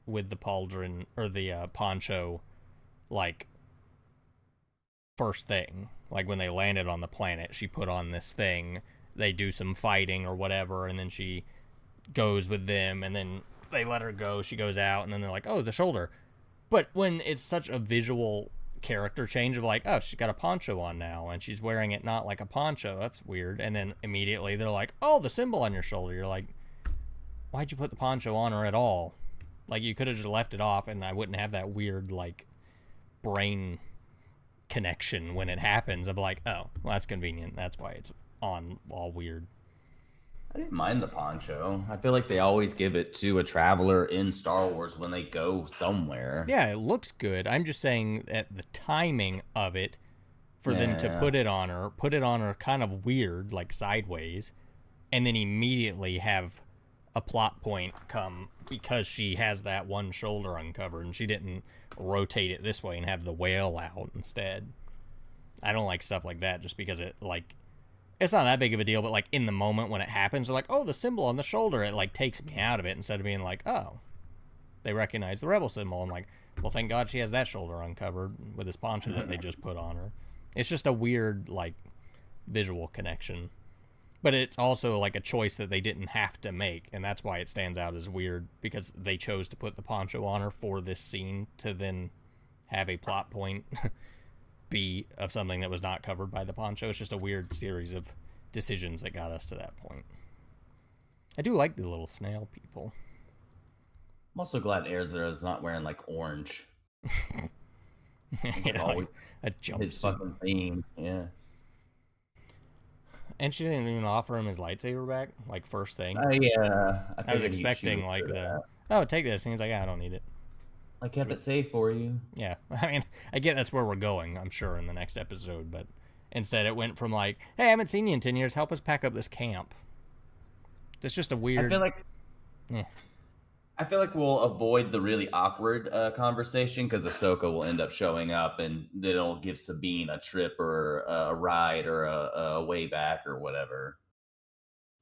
with the pauldron or the poncho, like, first thing. Like, when they landed on the planet, she put on this thing, they do some fighting or whatever, and then she goes with them, and then they let her go, she goes out, and then they're like, oh, the shoulder. But when it's such a visual character change of like, oh, she's got a poncho on now, and she's wearing it not like a poncho, that's weird, and then immediately they're like, oh, the symbol on your shoulder, you're like, why'd you put the poncho on her at all? Like, you could have just left it off, and I wouldn't have that weird, like, brain connection when it happens of like, oh, well, that's convenient, that's why it's on all weird. I didn't mind the poncho. I feel like they always give it to a traveler in Star Wars when they go somewhere. Yeah, it looks good. I'm just saying that the timing of it for them to put it on her kind of weird, like sideways, and then immediately have a plot point come because she has that one shoulder uncovered and she didn't rotate it this way and have the whale out instead. I don't like stuff like that just because it, like, it's not that big of a deal, but like in the moment when it happens, they're like, oh, the symbol on the shoulder, it like takes me out of it instead of being like, oh, they recognize the rebel symbol. I'm like, well, thank God she has that shoulder uncovered with this poncho that they just put on her. It's just a weird, like, visual connection. But it's also like a choice that they didn't have to make, and that's why it stands out as weird, because they chose to put the poncho on her for this scene to then have a plot point be of something that was not covered by the poncho. It's just a weird series of decisions that got us to that point. I do like the little snail people. I'm also glad Ezra is not wearing like orange. Yeah, like a jumpsuit. His fucking theme, yeah. And she didn't even offer him his lightsaber back, like first thing. I I was figured she expecting would like do the, that. oh, take this, and he's like, yeah, I don't need it. I kept it safe for you. Yeah, I mean, I get that's where we're going, I'm sure, in the next episode, but instead it went from like, hey, I haven't seen you in 10 years, help us pack up this camp. It's just a I weird. feel like Eh. I feel like we'll avoid the really awkward conversation because Ahsoka will end up showing up and then it'll give Sabine a trip or a ride or a way back or whatever,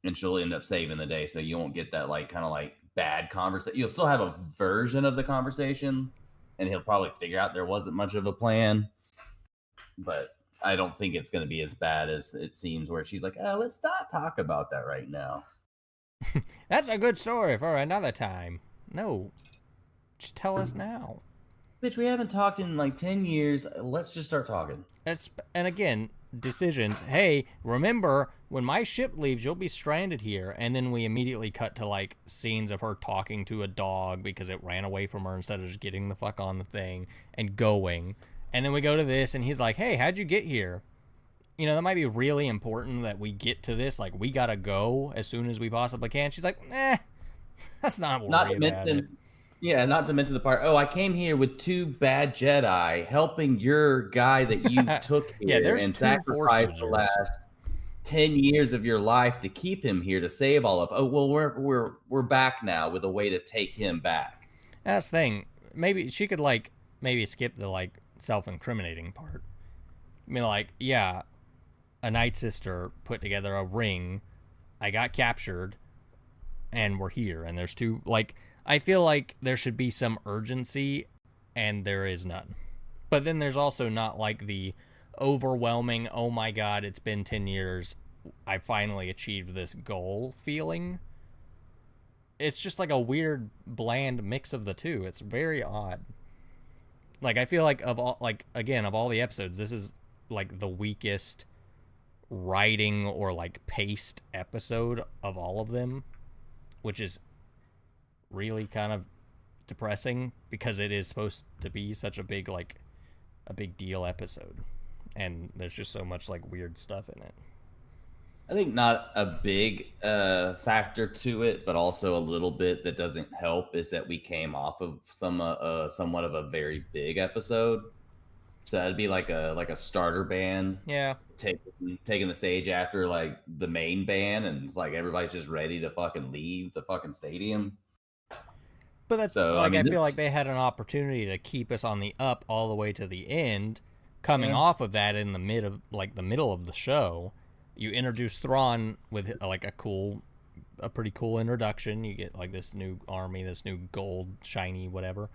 and she'll end up saving the day. So you won't get that like kind of like bad conversation. You'll still have a version of the conversation, and he'll probably figure out there wasn't much of a plan, but I don't think it's going to be as bad as it seems. Where she's like, "Let's not talk about that right now." That's a good story for another time. No, just tell us now. Bitch, we haven't talked in like 10 years. Let's just start talking. And again, decisions. Hey, remember when my ship leaves, you'll be stranded here. And then we immediately cut to like scenes of her talking to a dog because it ran away from her instead of just getting the fuck on the thing and going. And then we go to this, and he's like, "Hey, how'd you get here?" You know, that might be really important that we get to this. Like, we gotta go as soon as we possibly can. She's like, let's not Not worry to about it. mention, yeah, not to mention the part. Oh, I came here with 2 bad Jedi helping your guy that you took Yeah, here there's and 2 Force sacrificed the users. last 10 years of your life to keep him here to save all of. Oh well, we're back now with a way to take him back. That's the thing. Maybe she could, like, maybe skip the, like, self-incriminating part. I mean, like, yeah, a Night Sister put together a ring. I got captured, and we're here. And there's 2, like, I feel like there should be some urgency, and there is none. But then there's also not, like, the overwhelming, oh my god, it's been 10 years, I finally achieved this goal feeling. It's just like a weird, bland mix of the two. It's very odd. Like, I feel like of all, like, again, of all the episodes, this is like the weakest writing or like paced episode of all of them, which is really kind of depressing because it is supposed to be such a big, like, a big deal episode, and there's just so much like weird stuff in it. I think not a big factor to it, but also a little bit that doesn't help is that we came off of somewhat of a very big episode. So that'd be like a starter band Yeah, taking the stage after like the main band, and it's like everybody's just ready to fucking leave the fucking stadium. but that's So I like, I mean, feel like this they had an opportunity to keep us on the up all the way to the end. Coming yeah. off of that, in the middle of the show, you introduce Thrawn with like a pretty cool introduction. You get like this new army, this new gold shiny whatever.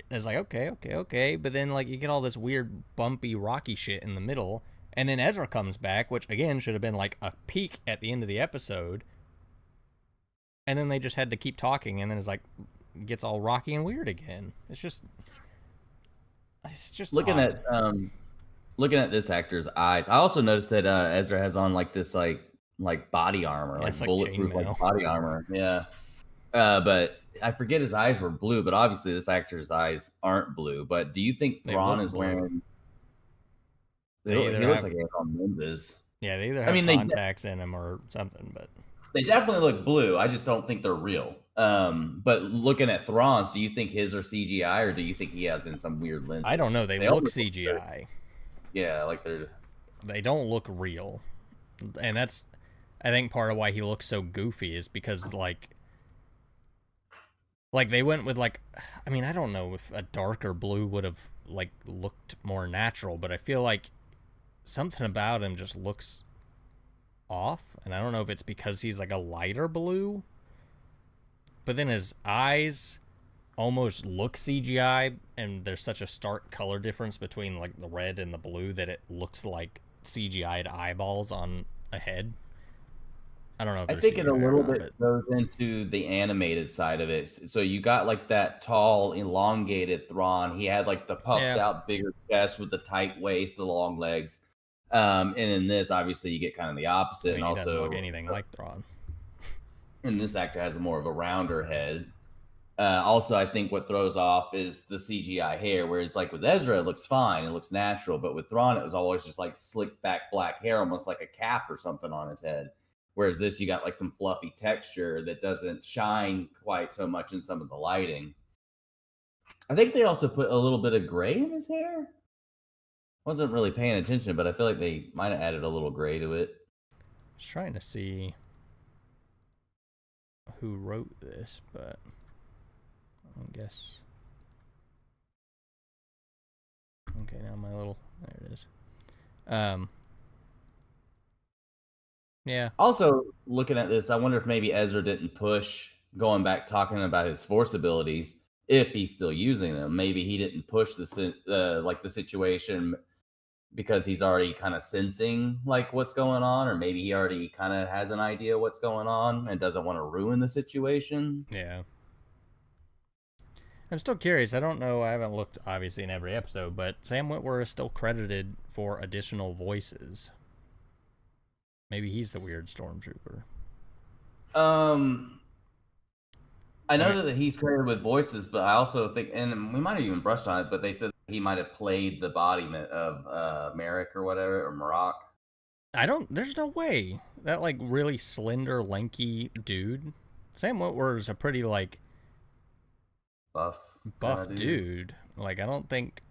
It's like, okay, but then like you get all this weird bumpy rocky shit in the middle, and then Ezra comes back, which again should have been like a peak at the end of the episode, and then they just had to keep talking, and then it's like gets all rocky and weird again. It's just looking odd. at looking at this actor's eyes. I also noticed that Ezra has on like this like body armor, Yeah, it's like like bulletproof like chainmail. body armor. Yeah. But I forget his eyes were blue, but obviously this actor's eyes aren't blue. But do you think They Thrawn look is blue. wearing They he either looks have like he has on lenses. Yeah, they either I have mean contacts in them or something, but they definitely look blue. I just don't think they're real. But looking at Thrawn's, do you think his are CGI or do you think he has in some weird lenses? I don't know. They They look almost look CGI. yeah, like they're They don't look real, and that's, I think, part of why he looks so goofy is because like they went with like, I mean, I don't know if a darker blue would have like looked more natural, but I feel like something about him just looks off, and I don't know if it's because he's like a lighter blue, but then his eyes almost look CGI, and there's such a stark color difference between like the red and the blue that it looks like CGI'd eyeballs on a head. I don't know if I they're think it a CGI or little not, bit but goes into the animated side of it. So you got like that tall, elongated Thrawn. He had like the puffed yeah, out, bigger chest with the tight waist, the long legs. And in this, obviously, you get kind of the I opposite. And mean, he doesn't look also, anything like Thrawn. and this actor has more of a rounder head. Also, I think what throws off is the CGI hair, whereas like with Ezra, it looks fine, it looks natural, but with Thrawn, it was always just like slicked back black hair, almost like a cap or something on his head. Whereas this, you got like some fluffy texture that doesn't shine quite so much in some of the lighting. I think they also put a little bit of gray in his hair. Wasn't really paying attention, but I feel like they might have added a little gray to it. I was trying to see who wrote this, but I guess. Okay, now my little, there it is. Yeah. Also, looking at this, I wonder if maybe Ezra didn't push going back talking about his force abilities if he's still using them. Maybe he didn't push the situation because he's already kind of sensing like what's going on, or maybe he already kind of has an idea what's going on and doesn't want to ruin the situation. Yeah. I'm still curious. I don't know. I haven't looked, obviously, in every episode, but Sam Witwer is still credited for additional voices. Maybe he's the weird stormtrooper. I know that he's credited with voices, but I also think, and we might have even brushed on it, but they said he might have played the embodiment of Merrick or whatever, or Marok. There's no way. That, like, really slender, lanky dude. Sam Witwer is a pretty, like, buff dude. Like, I don't think.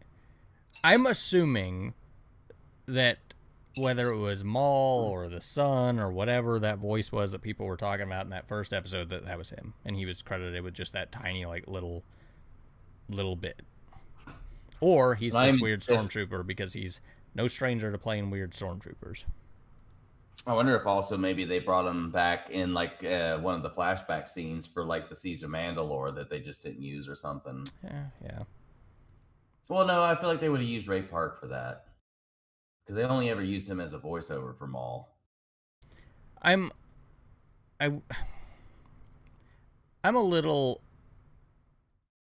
I'm assuming that whether it was Maul or the son or whatever that voice was that people were talking about in that first episode, that was him, and he was credited with just that tiny, like, little bit. Or he's this weird stormtrooper because he's no stranger to playing weird stormtroopers. I wonder if also maybe they brought him back in like one of the flashback scenes for like the Siege of Mandalore that they just didn't use or something. Yeah. Well, no, I feel like they would have used Ray Park for that because they only ever used him as a voiceover for Maul. I'm a little,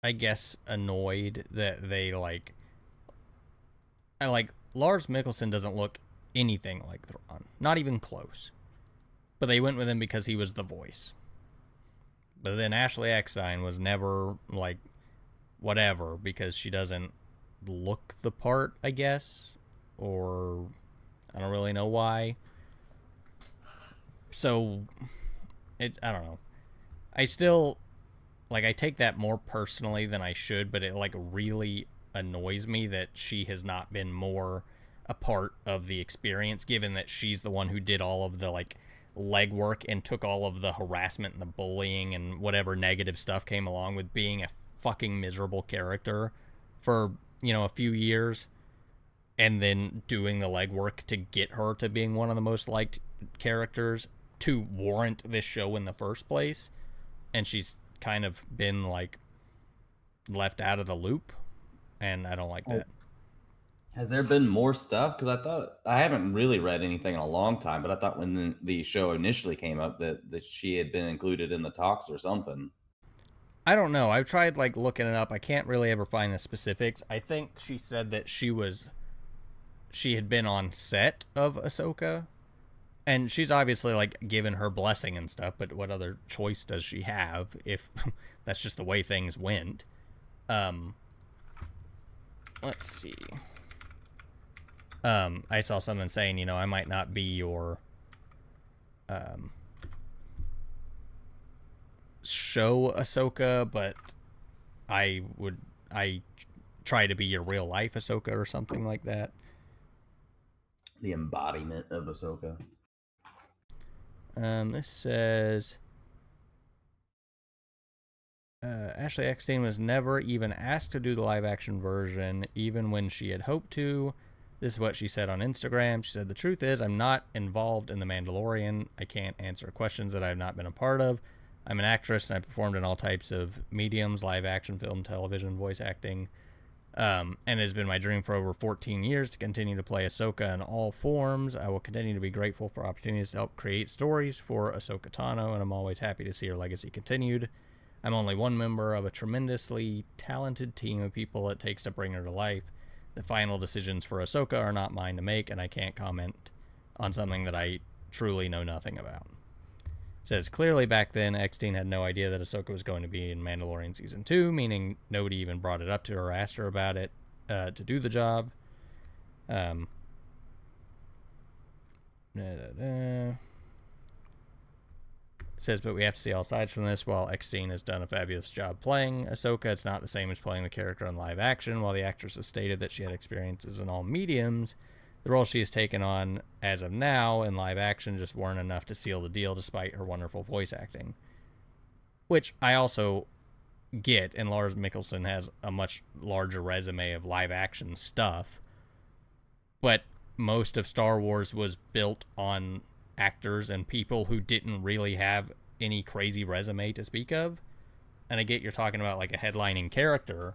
I guess, annoyed that they like Lars Mikkelsen doesn't look anything like Thrawn, not even close. But they went with him because he was the voice. But then Ashley Eckstein was never like whatever because she doesn't look the part, I guess, or I don't really know why. So I don't know. I still I take that more personally than I should, but it like really annoys me that she has not been more a part of the experience, given that she's the one who did all of the like legwork and took all of the harassment and the bullying and whatever negative stuff came along with being a fucking miserable character for, a few years, and then doing the legwork to get her to being one of the most liked characters to warrant this show in the first place. And she's kind of been like left out of the loop, and I don't like that. Has there been more stuff? Because I haven't really read anything in a long time, but I thought when the show initially came up that she had been included in the talks or something. I don't know. I've tried like looking it up. I can't really ever find the specifics. I think she said that she had been on set of Ahsoka, and she's obviously like given her blessing and stuff, but what other choice does she have if that's just the way things went? Let's see. I saw someone saying, I might not be your show Ahsoka, but I try to be your real life Ahsoka or something like that. The embodiment of Ahsoka. This says Ashley Eckstein was never even asked to do the live action version, even when she had hoped to. This is what she said on Instagram. She said, "The truth is, I'm not involved in The Mandalorian. I can't answer questions that I have not been a part of. I'm an actress, and I performed in all types of mediums, live action, film, television, voice acting. And it has been my dream for over 14 years to continue to play Ahsoka in all forms. I will continue to be grateful for opportunities to help create stories for Ahsoka Tano, and I'm always happy to see her legacy continued. I'm only one member of a tremendously talented team of people it takes to bring her to life. The final decisions for Ahsoka are not mine to make, and I can't comment on something that I truly know nothing about." says clearly back then, Eckstein had no idea that Ahsoka was going to be in Mandalorian season 2, meaning nobody even brought it up to her or asked her about it to do the job. Um, It says, but we have to see all sides from this. While Eckstein has done a fabulous job playing Ahsoka, it's not the same as playing the character in live action. While the actress has stated that she had experiences in all mediums, the role she has taken on as of now in live action just weren't enough to seal the deal despite her wonderful voice acting. Which I also get, and Lars Mikkelsen has a much larger resume of live action stuff. But most of Star Wars was built on actors and people who didn't really have any crazy resume to speak of. And I get you're talking about like a headlining character,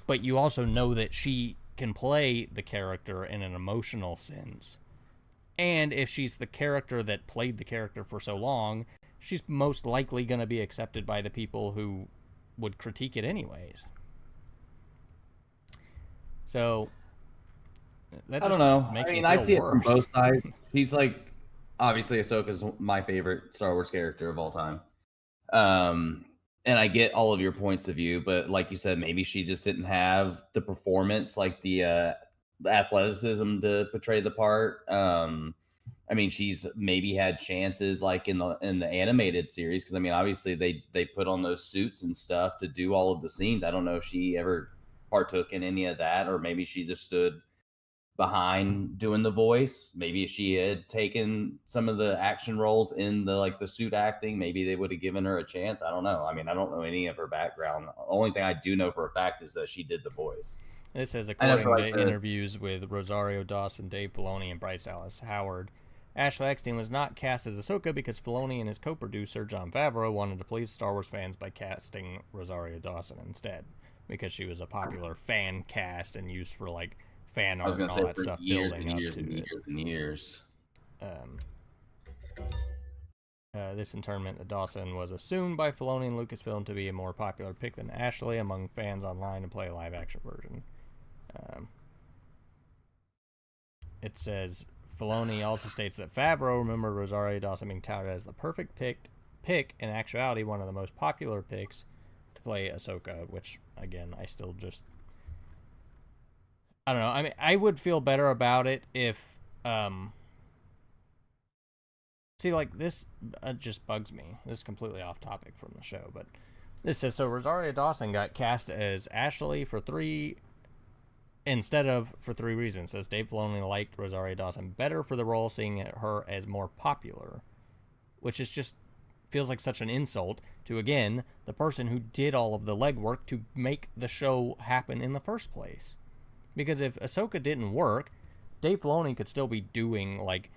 but you also know that she can play the character in an emotional sense. And if she's the character that played the character for so long, she's most likely going to be accepted by the people who would critique it anyways. So that I just don't know. makes I mean, me I feel see it from worse. both sides. She's like, obviously, Ahsoka's my favorite Star Wars character of all time. Um, and I get all of your points of view, but like you said, maybe she just didn't have the performance, like the athleticism to portray the part. I mean, she's maybe had chances like in the animated series because I mean, obviously they put on those suits and stuff to do all of the scenes. I don't know if she ever partook in any of that, or maybe she just stood behind doing the voice. Maybe if she had taken some of the action roles in the suit acting, maybe they would have given her a chance. I don't know. I mean, I don't know any of her background. The only thing I do know for a fact is that she did the voice. This says, I know for according like to interviews with Rosario Dawson, Dave Filoni, and Bryce Dallas Howard, Ashley Eckstein was not cast as Ahsoka because Filoni and his co-producer, Jon Favreau, wanted to please Star Wars fans by casting Rosario Dawson instead, because she was a popular fan cast and used for, like, fan I was art and gonna all say that for stuff years building and up years to and it. years and years. This in turn meant that Dawson was assumed by Filoni and Lucasfilm to be a more popular pick than Ashley among fans online to play a live-action version. It says, Filoni also states that Favreau remembered Rosario Dawson being touted as the perfect pick, in actuality one of the most popular picks to play Ahsoka, which, again, I still just... I don't know. I mean, I would feel better about it if... See, like, this just bugs me. This is completely off topic from the show, but this says, so Rosario Dawson got cast as Ashley for three reasons. It says Dave Filoni liked Rosario Dawson better for the role, seeing her as more popular, which is just feels like such an insult to, again, the person who did all of the legwork to make the show happen in the first place. Because if Ahsoka didn't work, Dave Filoni could still be doing, like,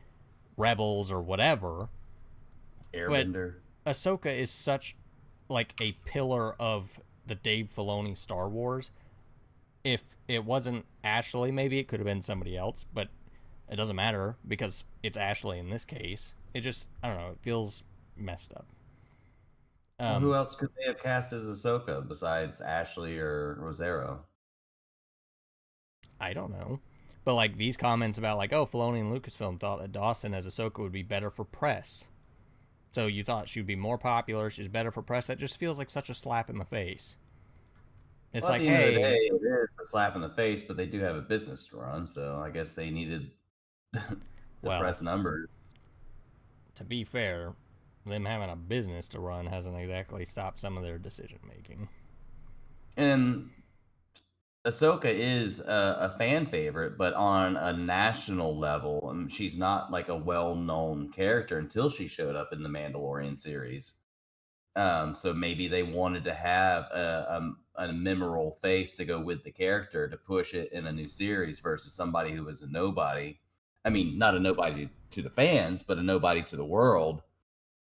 Rebels or whatever. Airbender. But Ahsoka is such, like, a pillar of the Dave Filoni Star Wars. If it wasn't Ashley, maybe it could have been somebody else, but it doesn't matter because it's Ashley in this case. It just, I don't know, it feels messed up. Well, who else could they have cast as Ahsoka besides Ashley or Rosario? I don't know. But, like, these comments about, like, oh, Filoni and Lucasfilm thought that Dawson as Ahsoka would be better for press. So you thought she would be more popular, she's better for press. That just feels like such a slap in the face. It's Well, like, at the end hey... of the day, it is a slap in the face, but they do have a business to run, so I guess they needed the press numbers. To be fair, them having a business to run hasn't exactly stopped some of their decision-making. And Ahsoka is a fan favorite, but on a national level, she's not like a well-known character until she showed up in the Mandalorian series. So maybe they wanted to have a memorable face to go with the character to push it in a new series versus somebody who was a nobody. I mean, not a nobody to the fans, but a nobody to the world.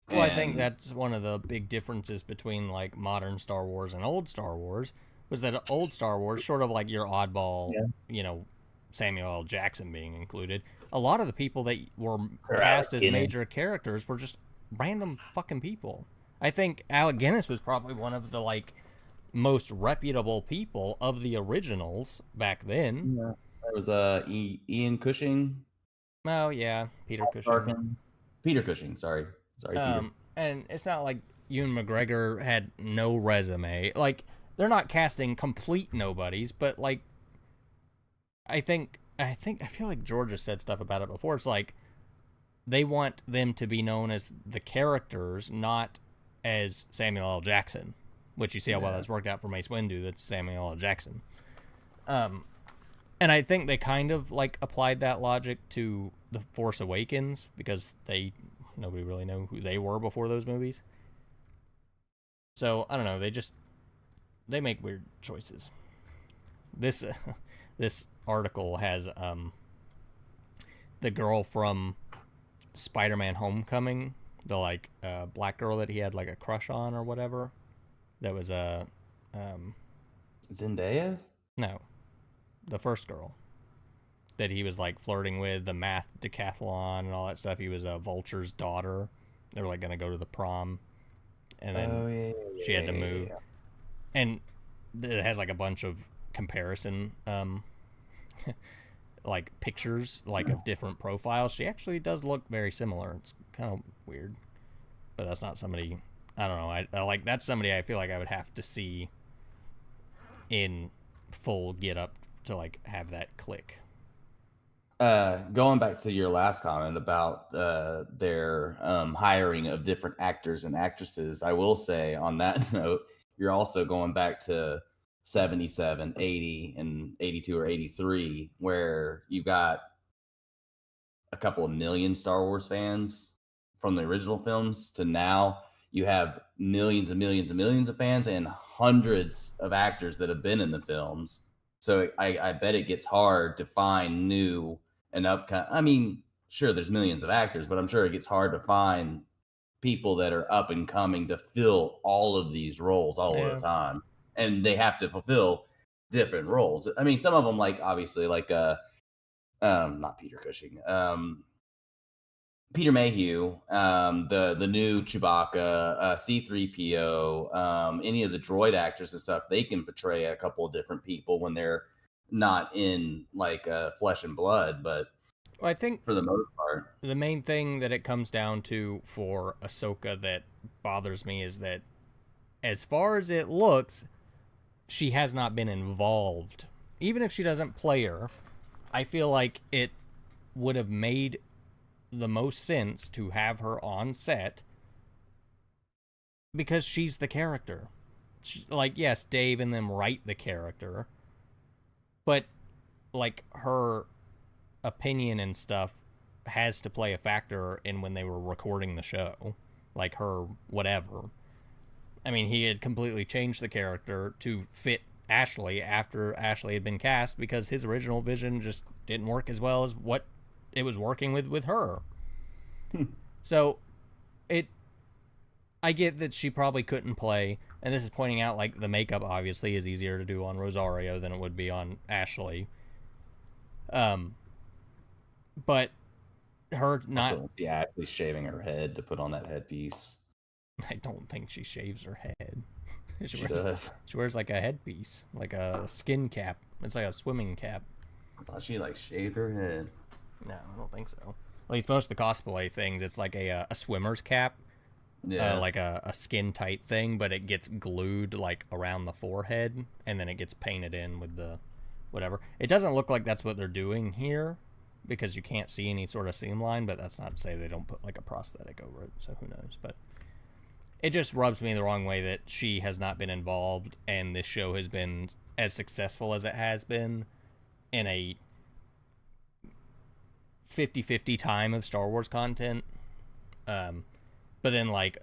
Well, I think that's one of the big differences between, like, modern Star Wars and old Star Wars, was that old Star Wars, sort of like your oddball, you know, Samuel L. Jackson being included, a lot of the people that were cast as major characters were just random fucking people. I think Alec Guinness was probably one of the, like, most reputable people of the originals back then. Yeah. There was Ian Cushing. Oh, yeah, Peter Cushing. Peter Cushing, sorry. Sorry, Peter. And it's not like Ewan McGregor had no resume. Like, they're not casting complete nobodies, but like, I feel like Georgia said stuff about it before. It's like they want them to be known as the characters, not as Samuel L. Jackson, which you see how well Yeah. that's worked out for Mace Windu. That's Samuel L. Jackson. And I think they kind of like applied that logic to the Force Awakens because nobody really knew who they were before those movies. So I don't know. They make weird choices. This this article has the girl from Spider-Man: Homecoming, the like black girl that he had like a crush on or whatever. That was a Zendaya? no, the first girl that he was like flirting with, the math decathlon and all that stuff. He was a Vulture's daughter. They were like gonna go to the prom, and then she had to move. And it has like a bunch of comparison like pictures like of different profiles. She actually does look very similar. It's kind of weird, but that's not somebody, I don't know, I like, that's somebody I feel like I would have to see in full get up to like have that click. Going back to your last comment about their hiring of different actors and actresses, I will say on that note, you're also going back to 77, 80, and 82 or 83, where you got a couple of million Star Wars fans from the original films to now you have millions and millions and millions of fans and hundreds of actors that have been in the films. So I bet it gets hard to find new and upcoming. I mean, sure, there's millions of actors, but I'm sure it gets hard to find people that are up and coming to fill all of these roles all of Yeah. the time. And they have to fulfill different roles. I mean, some of them, like obviously, like not Peter Cushing, Peter Mayhew, the new Chewbacca, C-3PO, any of the droid actors and stuff, they can portray a couple of different people when they're not in like flesh and blood, but Well, I think for the most part, the main thing that it comes down to for Ahsoka that bothers me is that as far as it looks, she has not been involved. Even if she doesn't play her, I feel like it would have made the most sense to have her on set because she's the character. Like, yes, Dave and them write the character, but like her opinion and stuff has to play a factor in when they were recording the show. Like her whatever. I mean, he had completely changed the character to fit Ashley after Ashley had been cast because his original vision just didn't work as well as what it was working with her. So I get that she probably couldn't play, and this is pointing out like the makeup obviously is easier to do on Rosario than it would be on Ashley. But her not also, yeah, actually shaving her head to put on that headpiece. I don't think she shaves her head. She does. She wears like a headpiece, like a skin cap. It's like a swimming cap. I thought she like shaved her head. No, I don't think so. At least most of the cosplay things, it's like a swimmer's cap, Yeah, like a skin tight thing, but it gets glued like around the forehead, and then it gets painted in with the whatever. It doesn't look like that's what they're doing here, because you can't see any sort of seam line. But that's not to say they don't put like a prosthetic over it. So who knows? But it just rubs me the wrong way that she has not been involved, and this show has been as successful as it has been in a 50-50 time of Star Wars content. But then, like,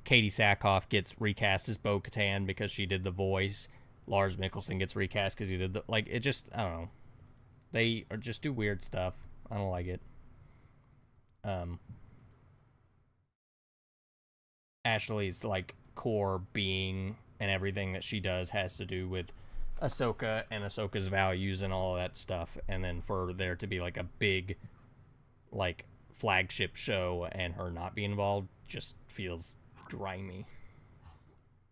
Katie Sackhoff gets recast as Bo-Katan because she did the voice. Lars Mikkelsen gets recast because he did the... Like, it just... I don't know. They are just do weird stuff. I don't like it. Ashley's, like, core being and everything that she does has to do with Ahsoka and Ahsoka's values and all of that stuff. And then for there to be, like, a big, like, flagship show and her not be involved just feels grimy.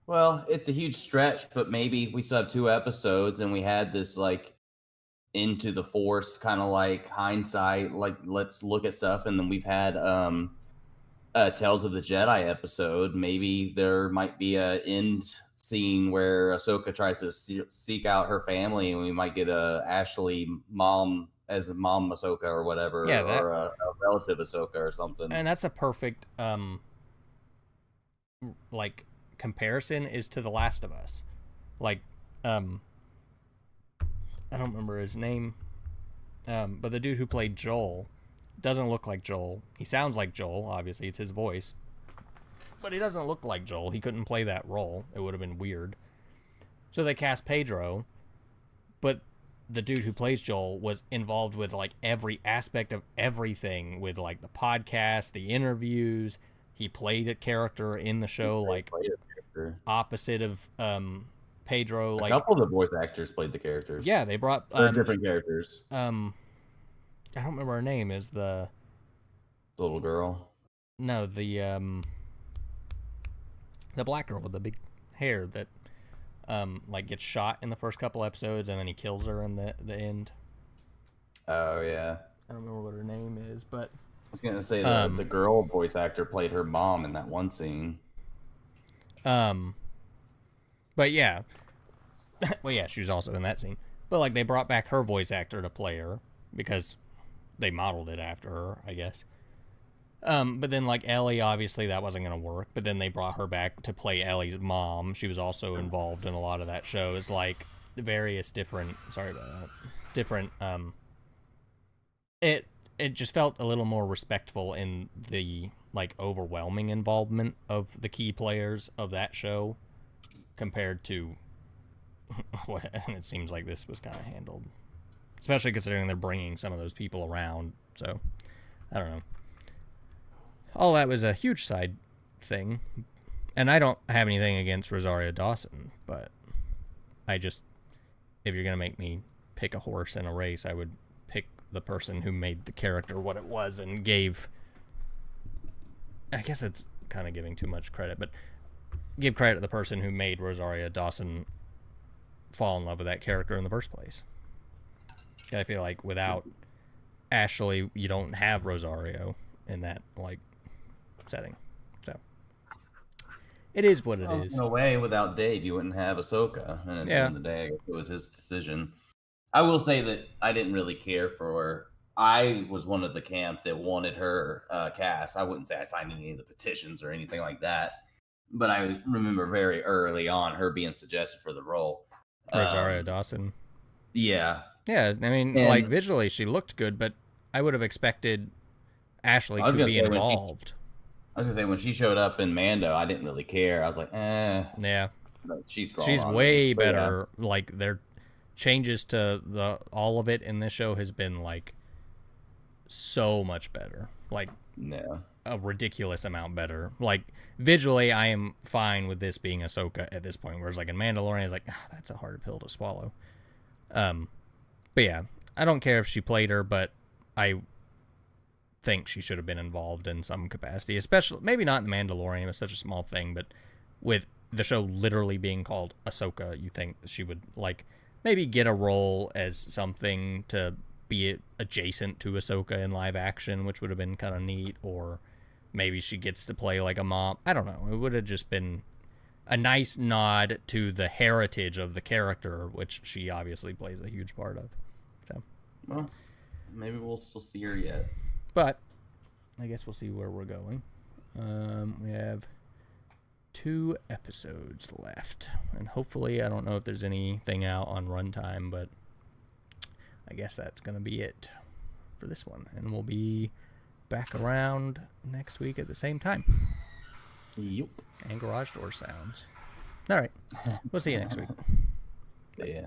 well, it's a huge stretch, but maybe we still have 2 episodes and we had this like into the force kind of like hindsight, like let's look at stuff, and then we've had Tales of the Jedi episode, maybe there might be a end scene where Ahsoka tries to seek out her family, and we might get a Ashley mom as mom Ahsoka or whatever, Yeah, or a relative Ahsoka or something. and that's a perfect like comparison is to The Last of Us. Like, I don't remember his name, but the dude who played Joel doesn't look like Joel. He sounds like Joel, obviously, it's his voice. But he doesn't look like Joel. He couldn't play that role. It would have been weird. So they cast Pedro, but the dude who plays Joel was involved with, like, every aspect of everything, with, like, the podcast, the interviews. He played a character in the show, like, opposite of Pedro. A couple of the voice actors played the characters. Yeah, they brought... They're different characters. I don't remember her name. Is the little girl? No, the black girl with the big hair that like gets shot in the first couple episodes and then he kills her in the end. Oh yeah. I don't remember what her name is, but I was gonna say the girl voice actor played her mom in that one scene. But yeah. Well, yeah, she was also in that scene. But like they brought back her voice actor to play her because they modeled it after her, I guess. But then, like, Ellie, obviously that wasn't going to work. But then they brought her back to play Ellie's mom. She was also involved in a lot of that show. It's like various different... Sorry about that. Different... It just felt a little more respectful in the, like, overwhelming involvement of the key players of that show compared to what it seems like this was kind of handled. Especially considering they're bringing some of those people around. So, I don't know. All that was a huge side thing. And I don't have anything against Rosario Dawson. But I just... If you're going to make me pick a horse in a race, I would pick the person who made the character what it was and gave... I guess it's kind of giving too much credit. But give credit to the person who made Rosario Dawson fall in love with that character in the first place. I feel like without Ashley, you don't have Rosario in that, like, setting. So, it is what it is. In a way, without Dave, you wouldn't have Ahsoka. And at the end of the day, it was his decision. I will say that I didn't really care for her. I was one of the camp that wanted her cast. I wouldn't say I signed any of the petitions or anything like that. But I remember very early on her being suggested for the role. Rosario Dawson. Yeah. Yeah, I mean, like, visually she looked good, but I would have expected Ashley to be involved. I was going to say, when she showed up in Mando, I didn't really care. I was like, Yeah. But she's way better. Yeah. Like, their changes to all of it in this show has been, like, so much better. Like, a ridiculous amount better. Like, visually, I am fine with this being Ahsoka at this point, whereas, like, in Mandalorian, it's like, that's a hard pill to swallow. But yeah, I don't care if she played her, but I think she should have been involved in some capacity, especially, maybe not in The Mandalorian, it's such a small thing, but with the show literally being called Ahsoka, you think she would, like, maybe get a role as something to be adjacent to Ahsoka in live action, which would have been kind of neat, or maybe she gets to play, like, a mom. I don't know. It would have just been a nice nod to the heritage of the character, which she obviously plays a huge part of. So, well, maybe we'll still see her yet. But I guess we'll see where we're going. We have 2 episodes left, and hopefully, I don't know if there's anything out on Runtime, but I guess that's going to be it for this one, and we'll be back around next week at the same time. Yep. And garage door sounds. All right. We'll see you next week. See ya.